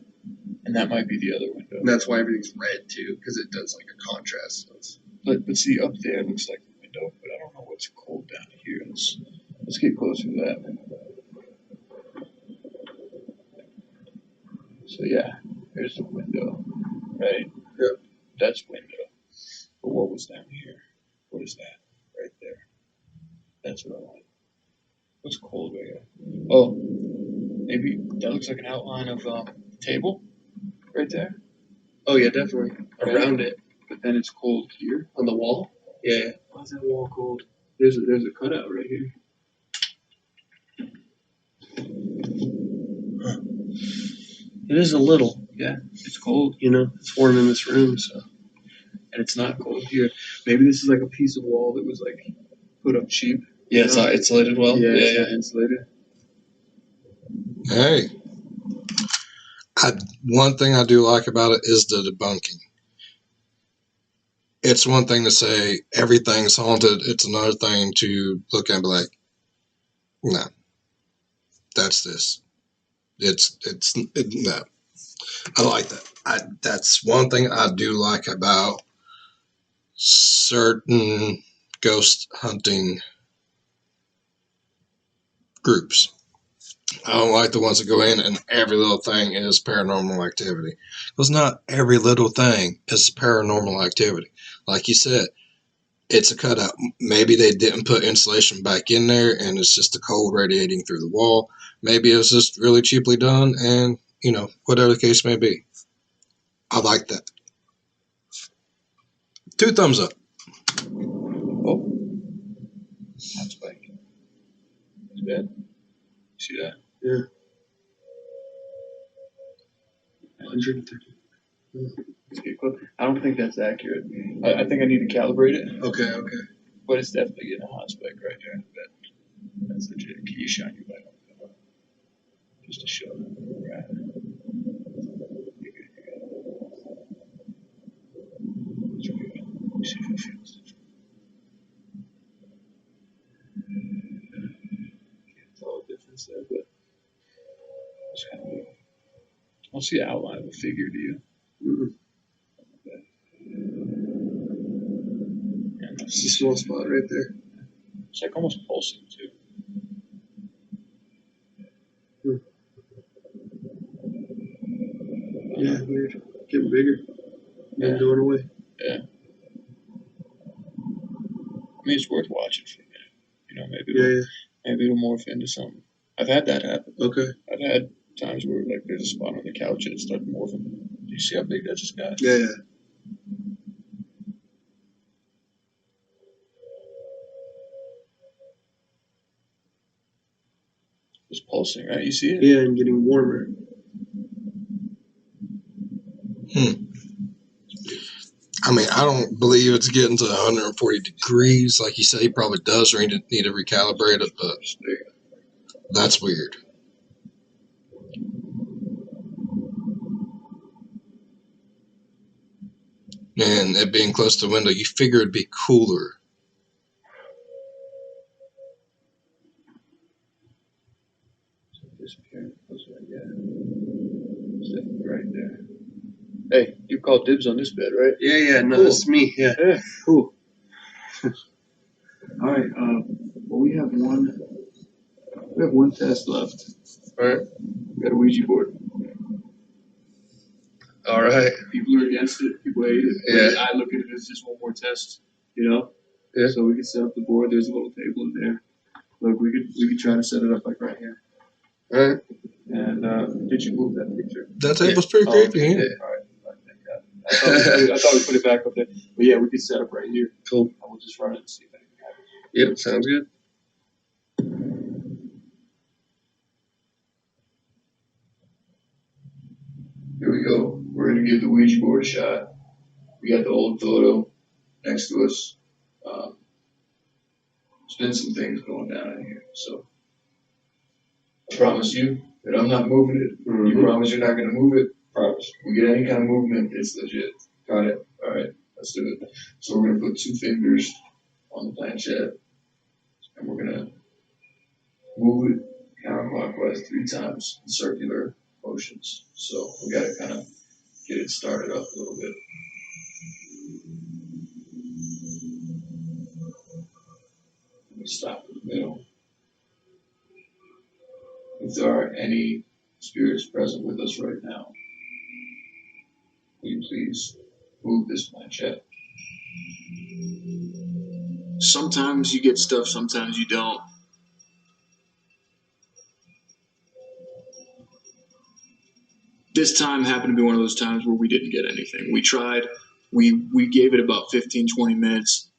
and that might be the other window. And that's why everything's red too, because it does like a contrast. So it's, But see, up there it looks like the window, but I don't know what's cold down here. Let's get closer to that. So yeah, there's the window, right? Yep. That's window. But what was down here? What is that? Right there. That's what I want. What's cold right here? Oh, maybe that looks like an outline of table right there. oh yeah, definitely around it But then it's cold here. on the wall. Yeah. Why is that wall cold? There's a cutout right here. It is a little. Yeah, it's cold. You know, it's warm in this room, so. And it's not cold here. Maybe this is like a piece of wall that was like put up cheap. Yeah, it's not insulated well. Yeah, insulated. Hey, One thing I do like about it is the debunking. It's one thing to say everything's haunted. It's another thing to look and be like, no, that's this. No. I like that. That's one thing I do like about certain ghost hunting groups. I don't like the ones that go in and every little thing is paranormal activity. Because not every little thing is paranormal activity. Like you said, it's a cutout. Maybe they didn't put insulation back in there and it's just the cold radiating through the wall. Maybe it was just really cheaply done and, whatever the case may be. I like that. 2 thumbs up. Oh. That's bad. It's bad. See that? Yeah. 130. I don't think that's accurate. I think I need to calibrate it. Okay. But it's definitely getting a hot spec right there. That's legit. Can you shine your light on? Just to show them where we're at. See if it feels different. Can't tell the difference there, but it's kind of weird. I don't see the outline of a figure, do you? Mm-hmm. Yeah, it's a small spot right there. It's like almost pulsing too. Yeah, weird. Getting bigger. Then going away. Yeah. I mean, it's worth watching for a minute. Maybe it'll morph into something. I've had that happen. Okay. I've had times where there's a spot on the couch and it starts morphing. Do you see how big that just got? Yeah. It's pulsing, right? You see it? Yeah, and getting warmer. I mean, I don't believe it's getting to 140 degrees. Like you say, he probably does need to recalibrate it, but that's weird. And it being close to the window, you figure it'd be cooler. Disappearing. Yeah. It's definitely right there. Hey, you called dibs on this bed, right? Yeah, no, cool. This is me, yeah. Cool. All right, well, we have one test left. All right. We got a Ouija board. All right. People are against it, people hate it. Yeah. I look at it as just one more test, Yeah. So we could set up the board, there's a little table in there. Look, we could try to set it up like right here. All right. And did you move that picture? That table's pretty creepy, ain't it? All right. I thought we put it back up there. But yeah, we could set up right here. Cool. And we'll just run it and see if anything happens. Yep, sounds good. Here we go. We're going to give the Ouija board a shot. We got the old photo next to us. There's been some things going down in here. So I promise you that I'm not moving it. Mm-hmm. You promise you're not going to move it? Promise. We get any kind of movement, it's legit. Got it? All right, let's do it. So we're going to put 2 fingers on the planchette. And we're going to move it counterclockwise 3 times in circular motions. So we got to kind of get it started up a little bit. Let me stop in the middle. If there are any spirits present with us right now, will you please move this planchette? Sometimes you get stuff, sometimes you don't. This time happened to be one of those times where we didn't get anything. We tried, we gave it about 15, 20 minutes.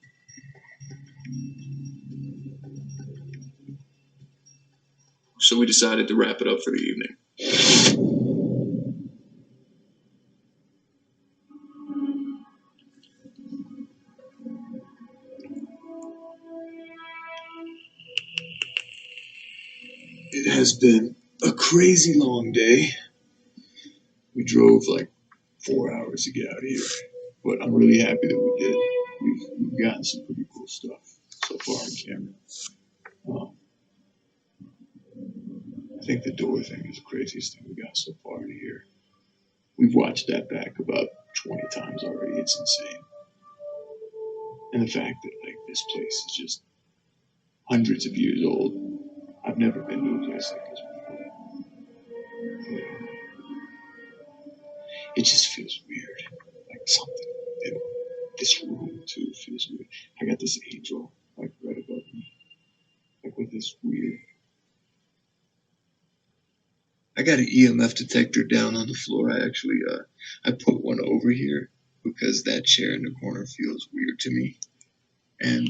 So we decided to wrap it up for the evening. It has been a crazy long day. We drove like 4 hours to get out here, but I'm really happy that we did. We've gotten some pretty cool stuff so far on camera. I think the door thing is the craziest thing we got so far in here. We've watched that back about 20 times already. It's insane. And the fact that like this place is just hundreds of years old. I've never been to a place like this before. It just feels weird. Like something in this room too feels weird. I got this angel like right above me. Like with this weird. I got an EMF detector down on the floor. I actually I put one over here because that chair in the corner feels weird to me. And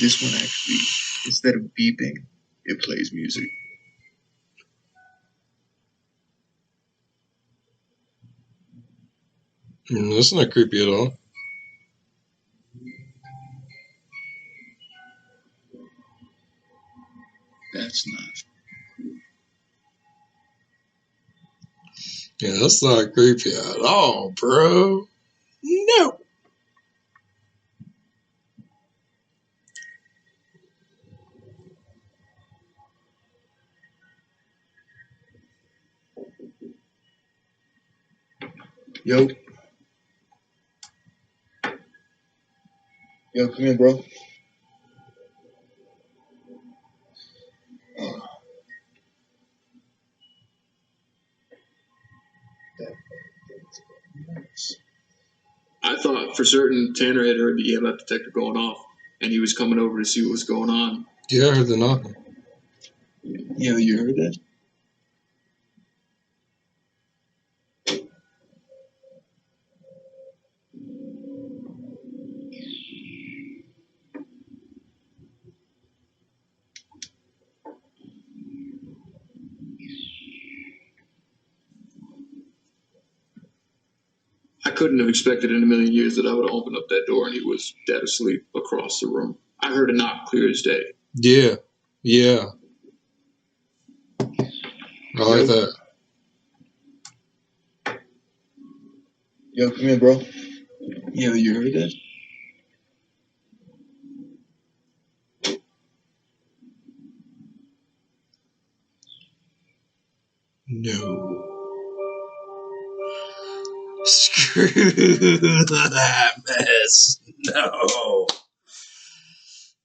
this one actually, instead of beeping, it plays music. That's not creepy at all. That's not. Yeah, that's not creepy at all, bro. No. Yo. Yo, come here, bro. I thought for certain Tanner had heard the EMF detector going off, and he was coming over to see what was going on. Yeah, I heard the knocking. Yeah, you heard that? I couldn't have expected in a million years that I would open up that door and he was dead asleep across the room. I heard a knock clear as day. Yeah. Yeah. I like that. Yo, come here, bro. Yeah, you heard that? No. Screw that mess. No.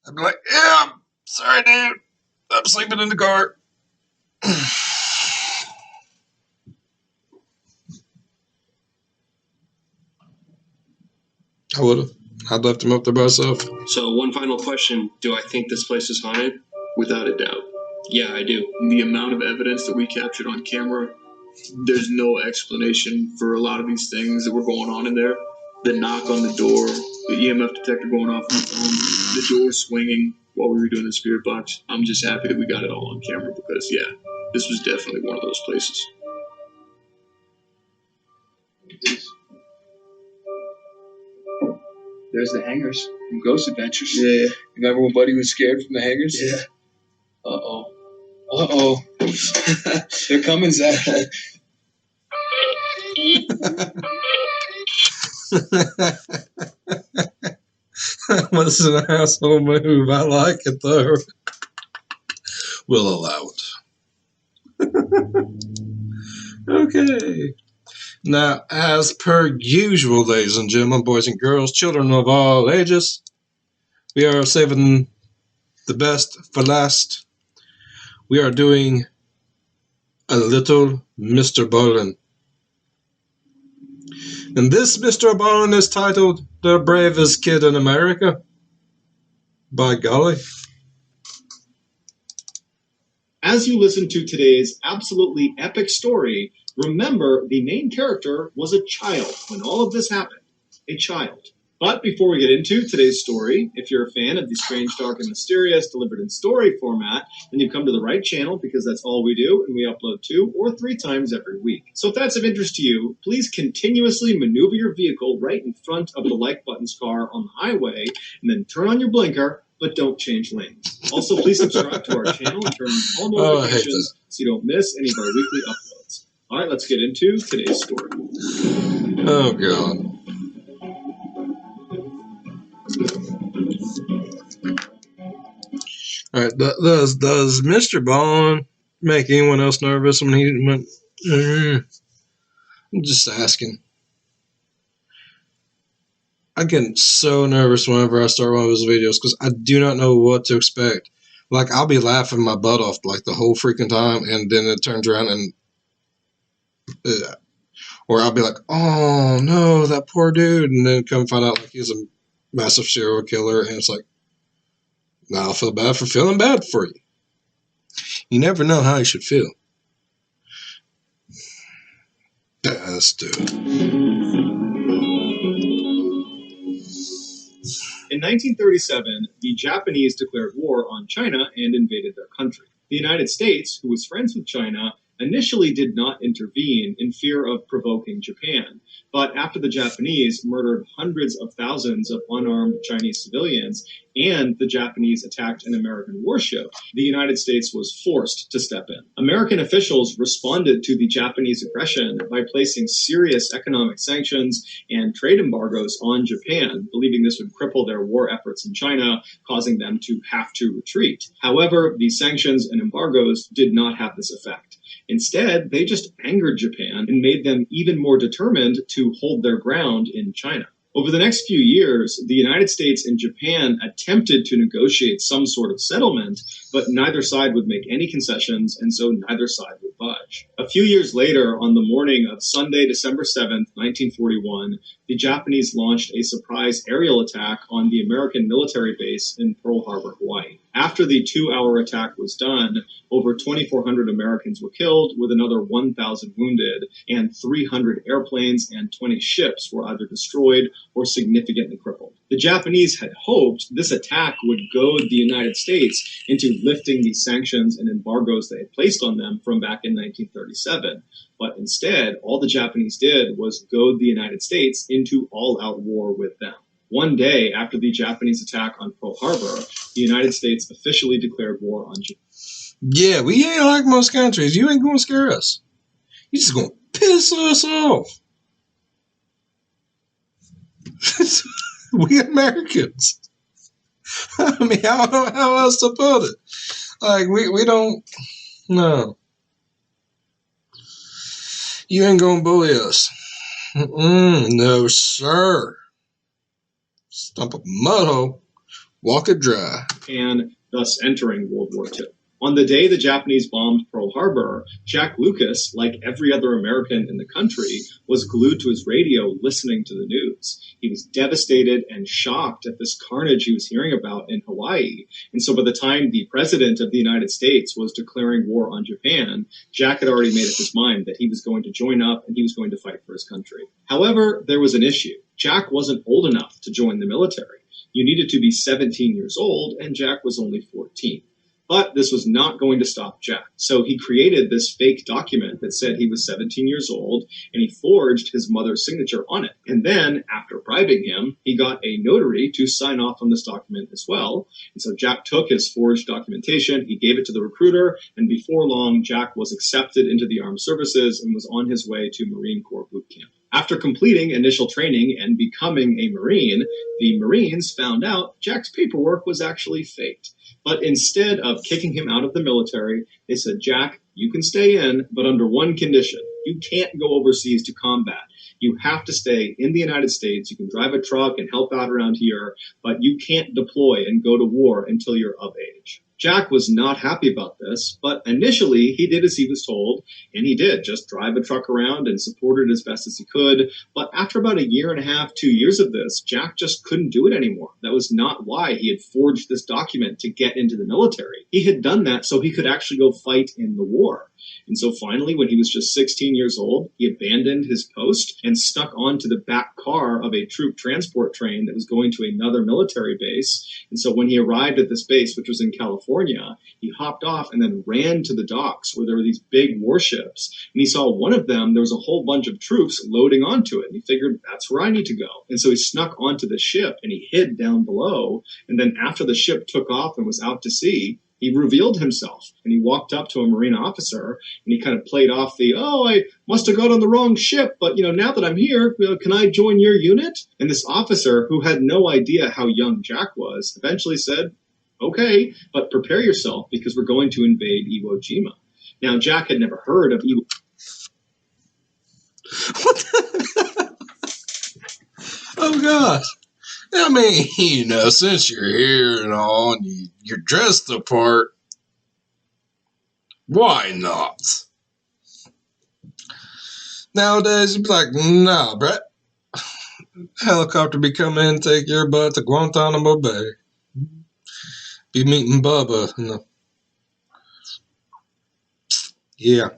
I'm like, yeah, I'm sorry, dude. I'm sleeping in the car. I would have. I'd left him up there by himself. So one final question. Do I think this place is haunted? Without a doubt. Yeah, I do. The amount of evidence that we captured on camera, there's no explanation for a lot of these things that were going on in there. The knock on the door, the EMF detector going off on its own, the door swinging while we were doing the spirit box. I'm just happy that we got it all on camera because, yeah, this was definitely one of those places. There's the hangers from Ghost Adventures. Yeah. Remember when Buddy was scared from the hangers? Yeah. Uh-oh. Uh-oh. They're coming, Zach. That was an asshole move. I like it, though. We'll allow it. Okay. Now, as per usual, ladies and gentlemen, boys and girls, children of all ages, we are saving the best for last. We are doing a little Mr. Ballin. And this Mr. Ballin is titled The Bravest Kid in America. By golly. As you listen to today's absolutely epic story, remember the main character was a child when all of this happened. A child. But before we get into today's story, if you're a fan of the strange, dark, and mysterious delivered in story format, then you've come to the right channel because that's all we do, and we upload 2 or 3 times every week. So if that's of interest to you, please continuously maneuver your vehicle right in front of the like button's car on the highway, and then turn on your blinker, but don't change lanes. Also, please subscribe to our channel and turn on all notifications so you don't miss any of our weekly uploads. All right, let's get into today's story. Oh, God. All right, does Mr. Ballin make anyone else nervous when he went? I'm just asking. I get so nervous whenever I start one of his videos because I do not know what to expect. Like, I'll be laughing my butt off like the whole freaking time, and then it turns around and, or I'll be like, oh no, that poor dude, and then come find out like he's a massive serial killer, and it's like, now I feel bad for feeling bad for you. You never know how you should feel. Yeah, let's do it. In 1937, the Japanese declared war on China and invaded their country. The United States, who was friends with China, initially did not intervene in fear of provoking Japan. But after the Japanese murdered hundreds of thousands of unarmed Chinese civilians and the Japanese attacked an American warship, the United States was forced to step in. American officials responded to the Japanese aggression by placing serious economic sanctions and trade embargoes on Japan, believing this would cripple their war efforts in China, causing them to have to retreat. However, these sanctions and embargoes did not have this effect. Instead, they just angered Japan and made them even more determined to hold their ground in China. Over the next few years, the United States and Japan attempted to negotiate some sort of settlement, but neither side would make any concessions, and so neither side would budge. A few years later, on the morning of Sunday, December 7th, 1941, the Japanese launched a surprise aerial attack on the American military base in Pearl Harbor, Hawaii. After the 2-hour attack was done, over 2,400 Americans were killed, with another 1,000 wounded, and 300 airplanes and 20 ships were either destroyed or significantly crippled. The Japanese had hoped this attack would goad the United States into lifting the sanctions and embargoes they had placed on them from back in 1937. But instead, all the Japanese did was goad the United States into all-out war with them. One day after the Japanese attack on Pearl Harbor, the United States officially declared war on Japan. Yeah, we ain't like most countries. You ain't going to scare us. You just going to piss us off. We Americans. I mean, I don't know how else to put it. Like, we don't, no. You ain't going to bully us. No, sir. Stump a mud hole, walk it dry. And thus entering World War II. On the day the Japanese bombed Pearl Harbor, Jack Lucas, like every other American in the country, was glued to his radio listening to the news. He was devastated and shocked at this carnage he was hearing about in Hawaii. And so by the time the president of the United States was declaring war on Japan, Jack had already made up his mind that he was going to join up and he was going to fight for his country. However, there was an issue. Jack wasn't old enough to join the military. You needed to be 17 years old, and Jack was only 14. But this was not going to stop Jack. So he created this fake document that said he was 17 years old, and he forged his mother's signature on it. And then, after bribing him, he got a notary to sign off on this document as well. And so Jack took his forged documentation, he gave it to the recruiter, and before long, Jack was accepted into the armed services and was on his way to Marine Corps boot camp. After completing initial training and becoming a Marine, the Marines found out Jack's paperwork was actually faked. But instead of kicking him out of the military, they said, Jack, you can stay in, but under one condition. You can't go overseas to combat. You have to stay in the United States. You can drive a truck and help out around here, but you can't deploy and go to war until you're of age. Jack was not happy about this, but initially he did as he was told, and he did just drive a truck around and support it as best as he could. But after about 1.5 years, 2 years of this, Jack just couldn't do it anymore. That was not why he had forged this document to get into the military. He had done that so he could actually go fight in the war. And so finally, when he was just 16 years old, he abandoned his post and stuck onto the back car of a troop transport train that was going to another military base. And so when he arrived at this base, which was in California, he hopped off and then ran to the docks where there were these big warships. And he saw one of them, there was a whole bunch of troops loading onto it. And he figured, that's where I need to go. And so he snuck onto the ship and he hid down below. And then after the ship took off and was out to sea, He revealed himself, and he walked up to a Marine officer, and he kind of played off the, oh, I must have got on the wrong ship, but, now that I'm here, can I join your unit? And this officer, who had no idea how young Jack was, eventually said, okay, but prepare yourself because we're going to invade Iwo Jima. Now, Jack had never heard of Iwo... What the... Oh, gosh. I mean, since you're here and all, and you're dressed the part, why not? Nowadays, you'd be like, nah, Brett. Helicopter be coming in, take your butt to Guantanamo Bay. Be meeting Bubba. Yeah.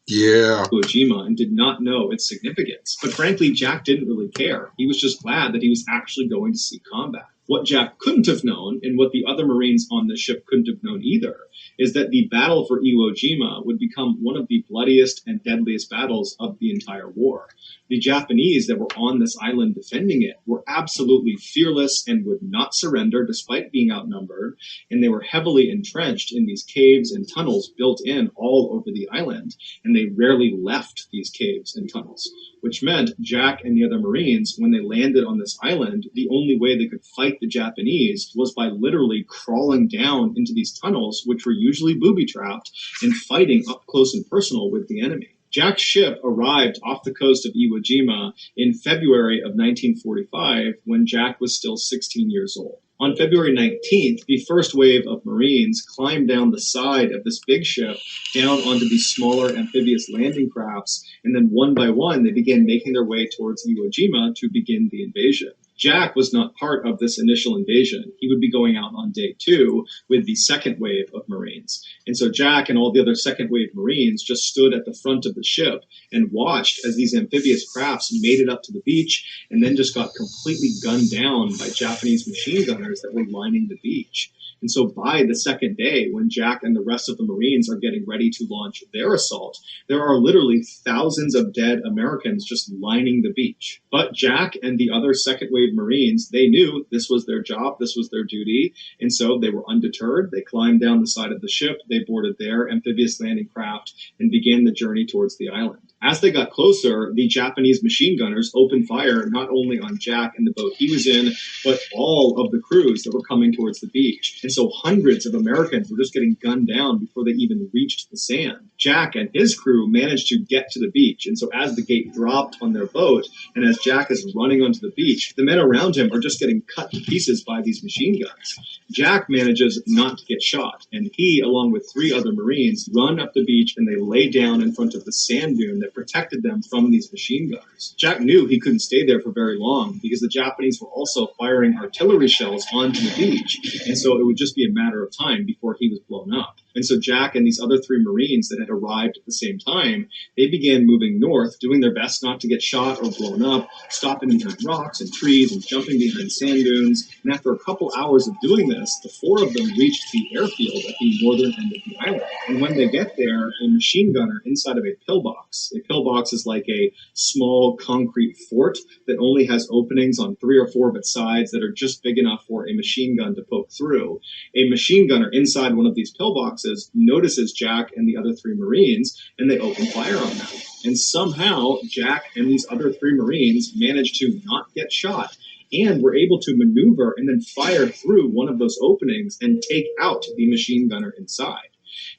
Iwo Jima and did not know its significance. But frankly, Jack didn't really care. He was just glad that he was actually going to see combat. What Jack couldn't have known, and what the other Marines on the ship couldn't have known either, is that the battle for Iwo Jima would become one of the bloodiest and deadliest battles of the entire war. The Japanese that were on this island defending it were absolutely fearless and would not surrender despite being outnumbered, and they were heavily entrenched in these caves and tunnels built in all over the island, and they rarely left these caves and tunnels, which meant Jack and the other Marines, when they landed on this island, the only way they could fight the Japanese was by literally crawling down into these tunnels, which were usually booby-trapped, and fighting up close and personal with the enemy. Jack's ship arrived off the coast of Iwo Jima in February of 1945 when Jack was still 16 years old. On February 19th, the first wave of Marines climbed down the side of this big ship down onto these smaller amphibious landing crafts, and then one by one they began making their way towards Iwo Jima to begin the invasion. Jack was not part of this initial invasion. He would be going out on day 2 with the second wave of Marines. And so Jack and all the other second wave Marines just stood at the front of the ship and watched as these amphibious crafts made it up to the beach and then just got completely gunned down by Japanese machine gunners that were lining the beach. And so by the second day, when Jack and the rest of the Marines are getting ready to launch their assault, there are literally thousands of dead Americans just lining the beach. But Jack and the other second wave Marines, they knew this was their job, this was their duty, and so they were undeterred. They climbed down the side of the ship, they boarded their amphibious landing craft, and began the journey towards the island. As they got closer, the Japanese machine gunners opened fire not only on Jack and the boat he was in, but all of the crews that were coming towards the beach. And so hundreds of Americans were just getting gunned down before they even reached the sand. Jack and his crew managed to get to the beach, and so as the gate dropped on their boat, and as Jack is running onto the beach, the men around him are just getting cut to pieces by these machine guns. Jack manages not to get shot, and he, along with 3 other Marines, run up the beach and they lay down in front of the sand dune that protected them from these machine gunners. Jack knew he couldn't stay there for very long because the Japanese were also firing artillery shells onto the beach, and so it would just be a matter of time before he was blown up. And so Jack and these other 3 Marines that had arrived at the same time, they began moving north, doing their best not to get shot or blown up, stopping behind rocks and trees and jumping behind sand dunes. And after a couple hours of doing this, the 4 of them reached the airfield at the northern end of the island. And when they get there, a machine gunner inside of a pillbox. A pillbox is like a small concrete fort that only has openings on 3 or 4 of its sides that are just big enough for a machine gun to poke through. A machine gunner inside one of these pillboxes notices Jack and the other 3 Marines, and they open fire on them. And somehow, Jack and these other 3 Marines managed to not get shot, and were able to maneuver and then fire through one of those openings and take out the machine gunner inside.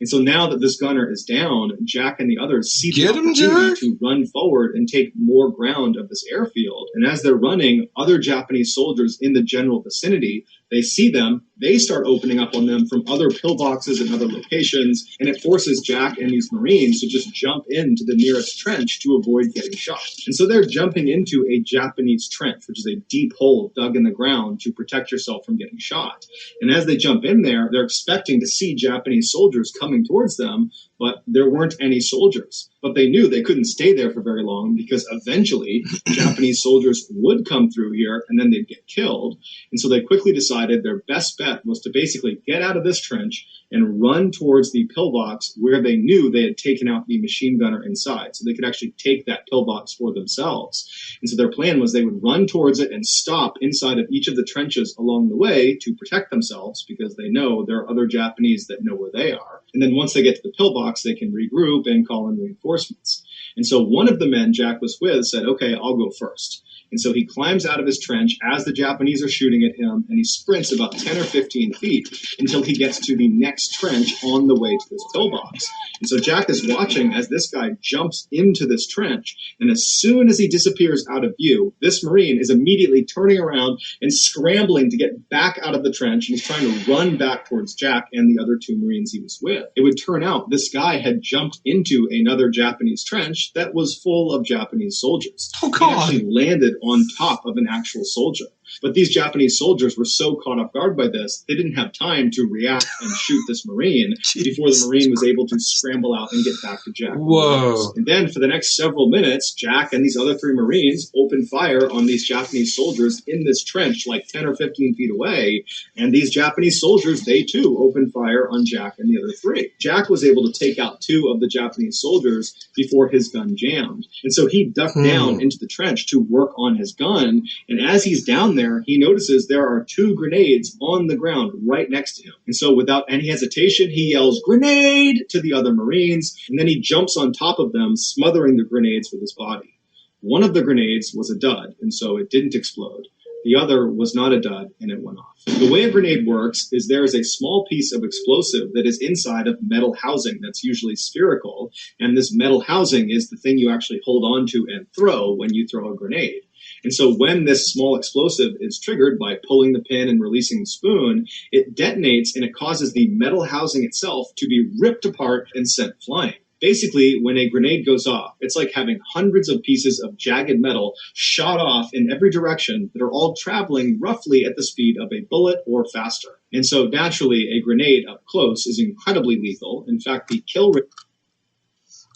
And so now that this gunner is down, Jack and the others see the opportunity to run forward and take more ground of this airfield. And as they're running, other Japanese soldiers in the general vicinity, they see them, they start opening up on them from other pillboxes and other locations, and it forces Jack and these Marines to just jump into the nearest trench to avoid getting shot. And so they're jumping into a Japanese trench, which is a deep hole dug in the ground to protect yourself from getting shot. And as they jump in there, they're expecting to see Japanese soldiers coming towards them, but there weren't any soldiers. But they knew they couldn't stay there for very long because eventually Japanese soldiers would come through here and then they'd get killed. And so they quickly decided their best bet was to basically get out of this trench and run towards the pillbox where they knew they had taken out the machine gunner inside. So they could actually take that pillbox for themselves. And so their plan was they would run towards it and stop inside of each of the trenches along the way to protect themselves because they know there are other Japanese that know where they are. And then once they get to the pillbox, they can regroup and call in reinforcements. And so one of the men Jack was with said, okay, I'll go first. And so he climbs out of his trench as the Japanese are shooting at him, and he sprints about 10 or 15 feet until he gets to the next trench on the way to this pillbox. And so Jack is watching as this guy jumps into this trench, and as soon as he disappears out of view, this Marine is immediately turning around and scrambling to get back out of the trench, and he's trying to run back towards Jack and the other two Marines he was with. It would turn out this guy had jumped into another Japanese trench that was full of Japanese soldiers. Oh, he actually landed on top of an actual soldier. But these Japanese soldiers were so caught off guard by this, they didn't have time to react and shoot this Marine before the Marine was able to scramble out and get back to Jack. Whoa. And then for the next several minutes, Jack and these other three Marines opened fire on these Japanese soldiers in this trench like 10 or 15 feet away. And these Japanese soldiers, they too opened fire on Jack and the other three. Jack was able to take out two of the Japanese soldiers before his gun jammed. And so he ducked down into the trench to work on his gun. And as he's down there, he notices there are two grenades on the ground right next to him. And so without any hesitation, he yells, "Grenade!" to the other Marines, and then he jumps on top of them, smothering the grenades with his body. One of the grenades was a dud, and so it didn't explode. The other was not a dud, and it went off. The way a grenade works is there is a small piece of explosive that is inside of metal housing that's usually spherical, and this metal housing is the thing you actually hold on to and throw when you throw a grenade. And so when this small explosive is triggered by pulling the pin and releasing the spoon, it detonates and it causes the metal housing itself to be ripped apart and sent flying. Basically, when a grenade goes off, it's like having hundreds of pieces of jagged metal shot off in every direction that are all traveling roughly at the speed of a bullet or faster. And so naturally, a grenade up close is incredibly lethal. In fact, the kill rate...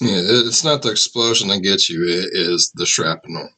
Yeah, it's not the explosion that gets you, it is the shrapnel.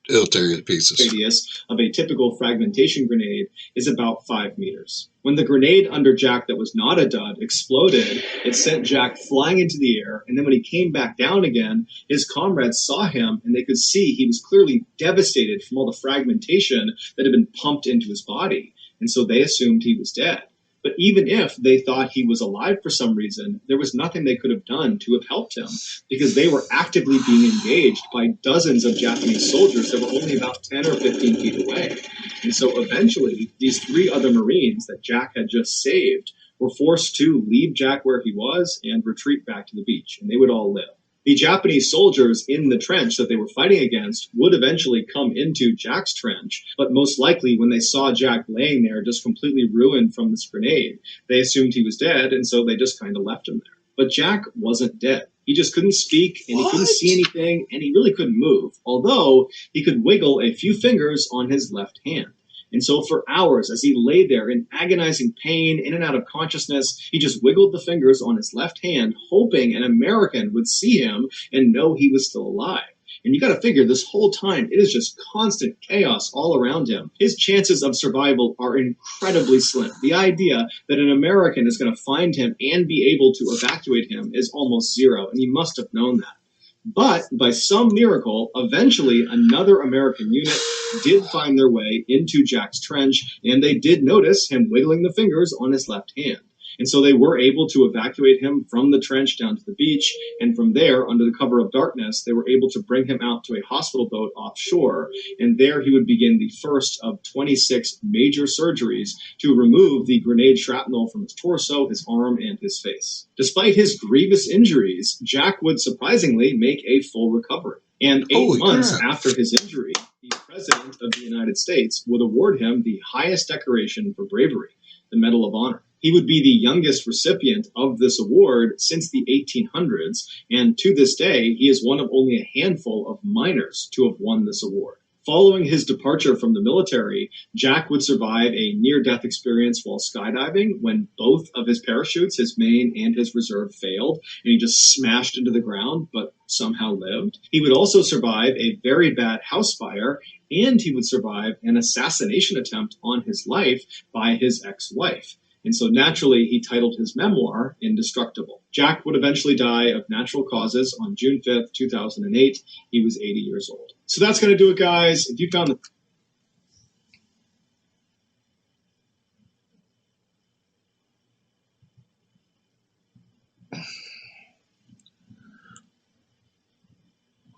It'll tear you to pieces. Radius of a typical fragmentation grenade is about 5 meters. When the grenade under Jack that was not a dud exploded, it sent Jack flying into the air, and then when he came back down again, his comrades saw him, and they could see he was clearly devastated from all the fragmentation that had been pumped into his body, and so they assumed he was dead. But even if they thought he was alive for some reason, there was nothing they could have done to have helped him because they were actively being engaged by dozens of Japanese soldiers that were only about 10 or 15 feet away. And so eventually, these three other Marines that Jack had just saved were forced to leave Jack where he was and retreat back to the beach, and they would all live. The Japanese soldiers in the trench that they were fighting against would eventually come into Jack's trench, but most likely when they saw Jack laying there just completely ruined from this grenade, they assumed he was dead, and so they just kind of left him there. But Jack wasn't dead. He just couldn't speak, and he couldn't see anything, and he really couldn't move, although he could wiggle a few fingers on his left hand. And so for hours, as he lay there in agonizing pain, in and out of consciousness, he just wiggled the fingers on his left hand, hoping an American would see him and know he was still alive. And you got to figure this whole time, it is just constant chaos all around him. His chances of survival are incredibly slim. The idea that an American is going to find him and be able to evacuate him is almost zero, and he must have known that. But by some miracle, eventually another American unit did find their way into Jack's trench, and they did notice him wiggling the fingers on his left hand. And so they were able to evacuate him from the trench down to the beach, and from there, under the cover of darkness, they were able to bring him out to a hospital boat offshore, and there he would begin the first of 26 major surgeries to remove the grenade shrapnel from his torso, his arm, and his face. Despite his grievous injuries, Jack would surprisingly make a full recovery. And 8 months after his injury, the President of the United States would award him the highest decoration for bravery, the Medal of Honor. He would be the youngest recipient of this award since the 1800s, and to this day, he is one of only a handful of miners to have won this award. Following his departure from the military, Jack would survive a near-death experience while skydiving when both of his parachutes, his main and his reserve, failed, and he just smashed into the ground, but somehow lived. He would also survive a very bad house fire, and he would survive an assassination attempt on his life by his ex-wife. And so naturally, he titled his memoir Indestructible. Jack would eventually die of natural causes on June 5th, 2008. He was 80 years old. So that's going to do it, guys. If you found the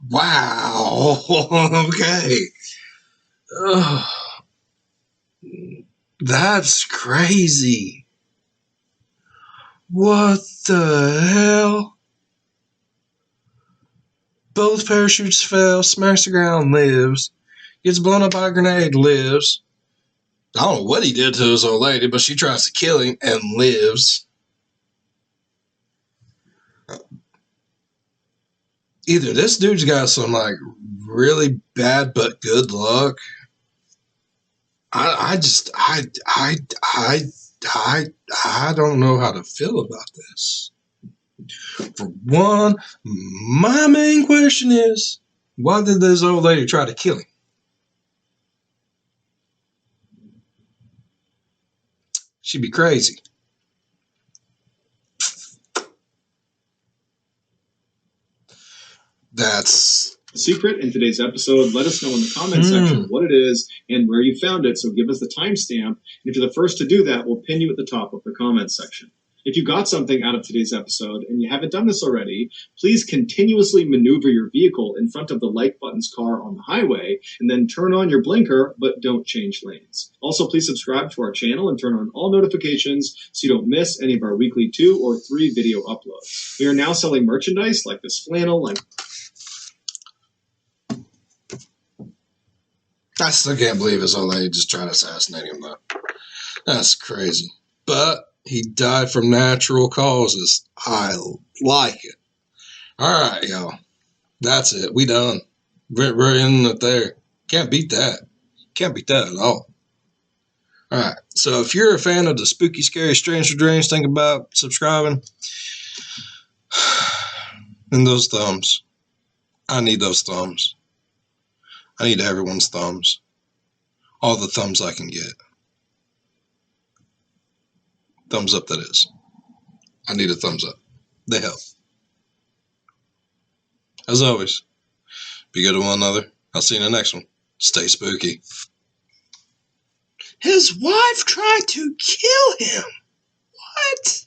Wow. Okay. Ugh. That's crazy. What the hell? Both parachutes fell, smashed the ground, lives. Gets blown up by a grenade, lives. I don't know what he did to his old lady, but she tries to kill him and lives. Either this dude's got some like really bad but good luck. I don't know how to feel about this. For one, my main question is, why did this old lady try to kill him? She'd be crazy. That's secret in today's episode. Let us know in the comment section what it is and where you found it. So give us the timestamp. And if you're the first to do that, we'll pin you at the top of the comment section. If you got something out of today's episode and you haven't done this already, please continuously maneuver your vehicle in front of the like button's car on the highway and then turn on your blinker, but don't change lanes. Also, please subscribe to our channel and turn on all notifications so you don't miss any of our weekly 2 or 3 video uploads. We are now selling merchandise like this flannel, I still can't believe his old lady just tried to assassinate him, though. That's crazy. But he died from natural causes. I like it. All right, y'all. That's it. We done. We're in it there. Can't beat that. Can't beat that at all. All right. So if you're a fan of the spooky, scary, stranger dreams, think about subscribing. And those thumbs. I need those thumbs. I need everyone's thumbs. All the thumbs I can get. Thumbs up, that is. I need a thumbs up. They help. As always, be good to one another. I'll see you in the next one. Stay spooky. His wife tried to kill him. What?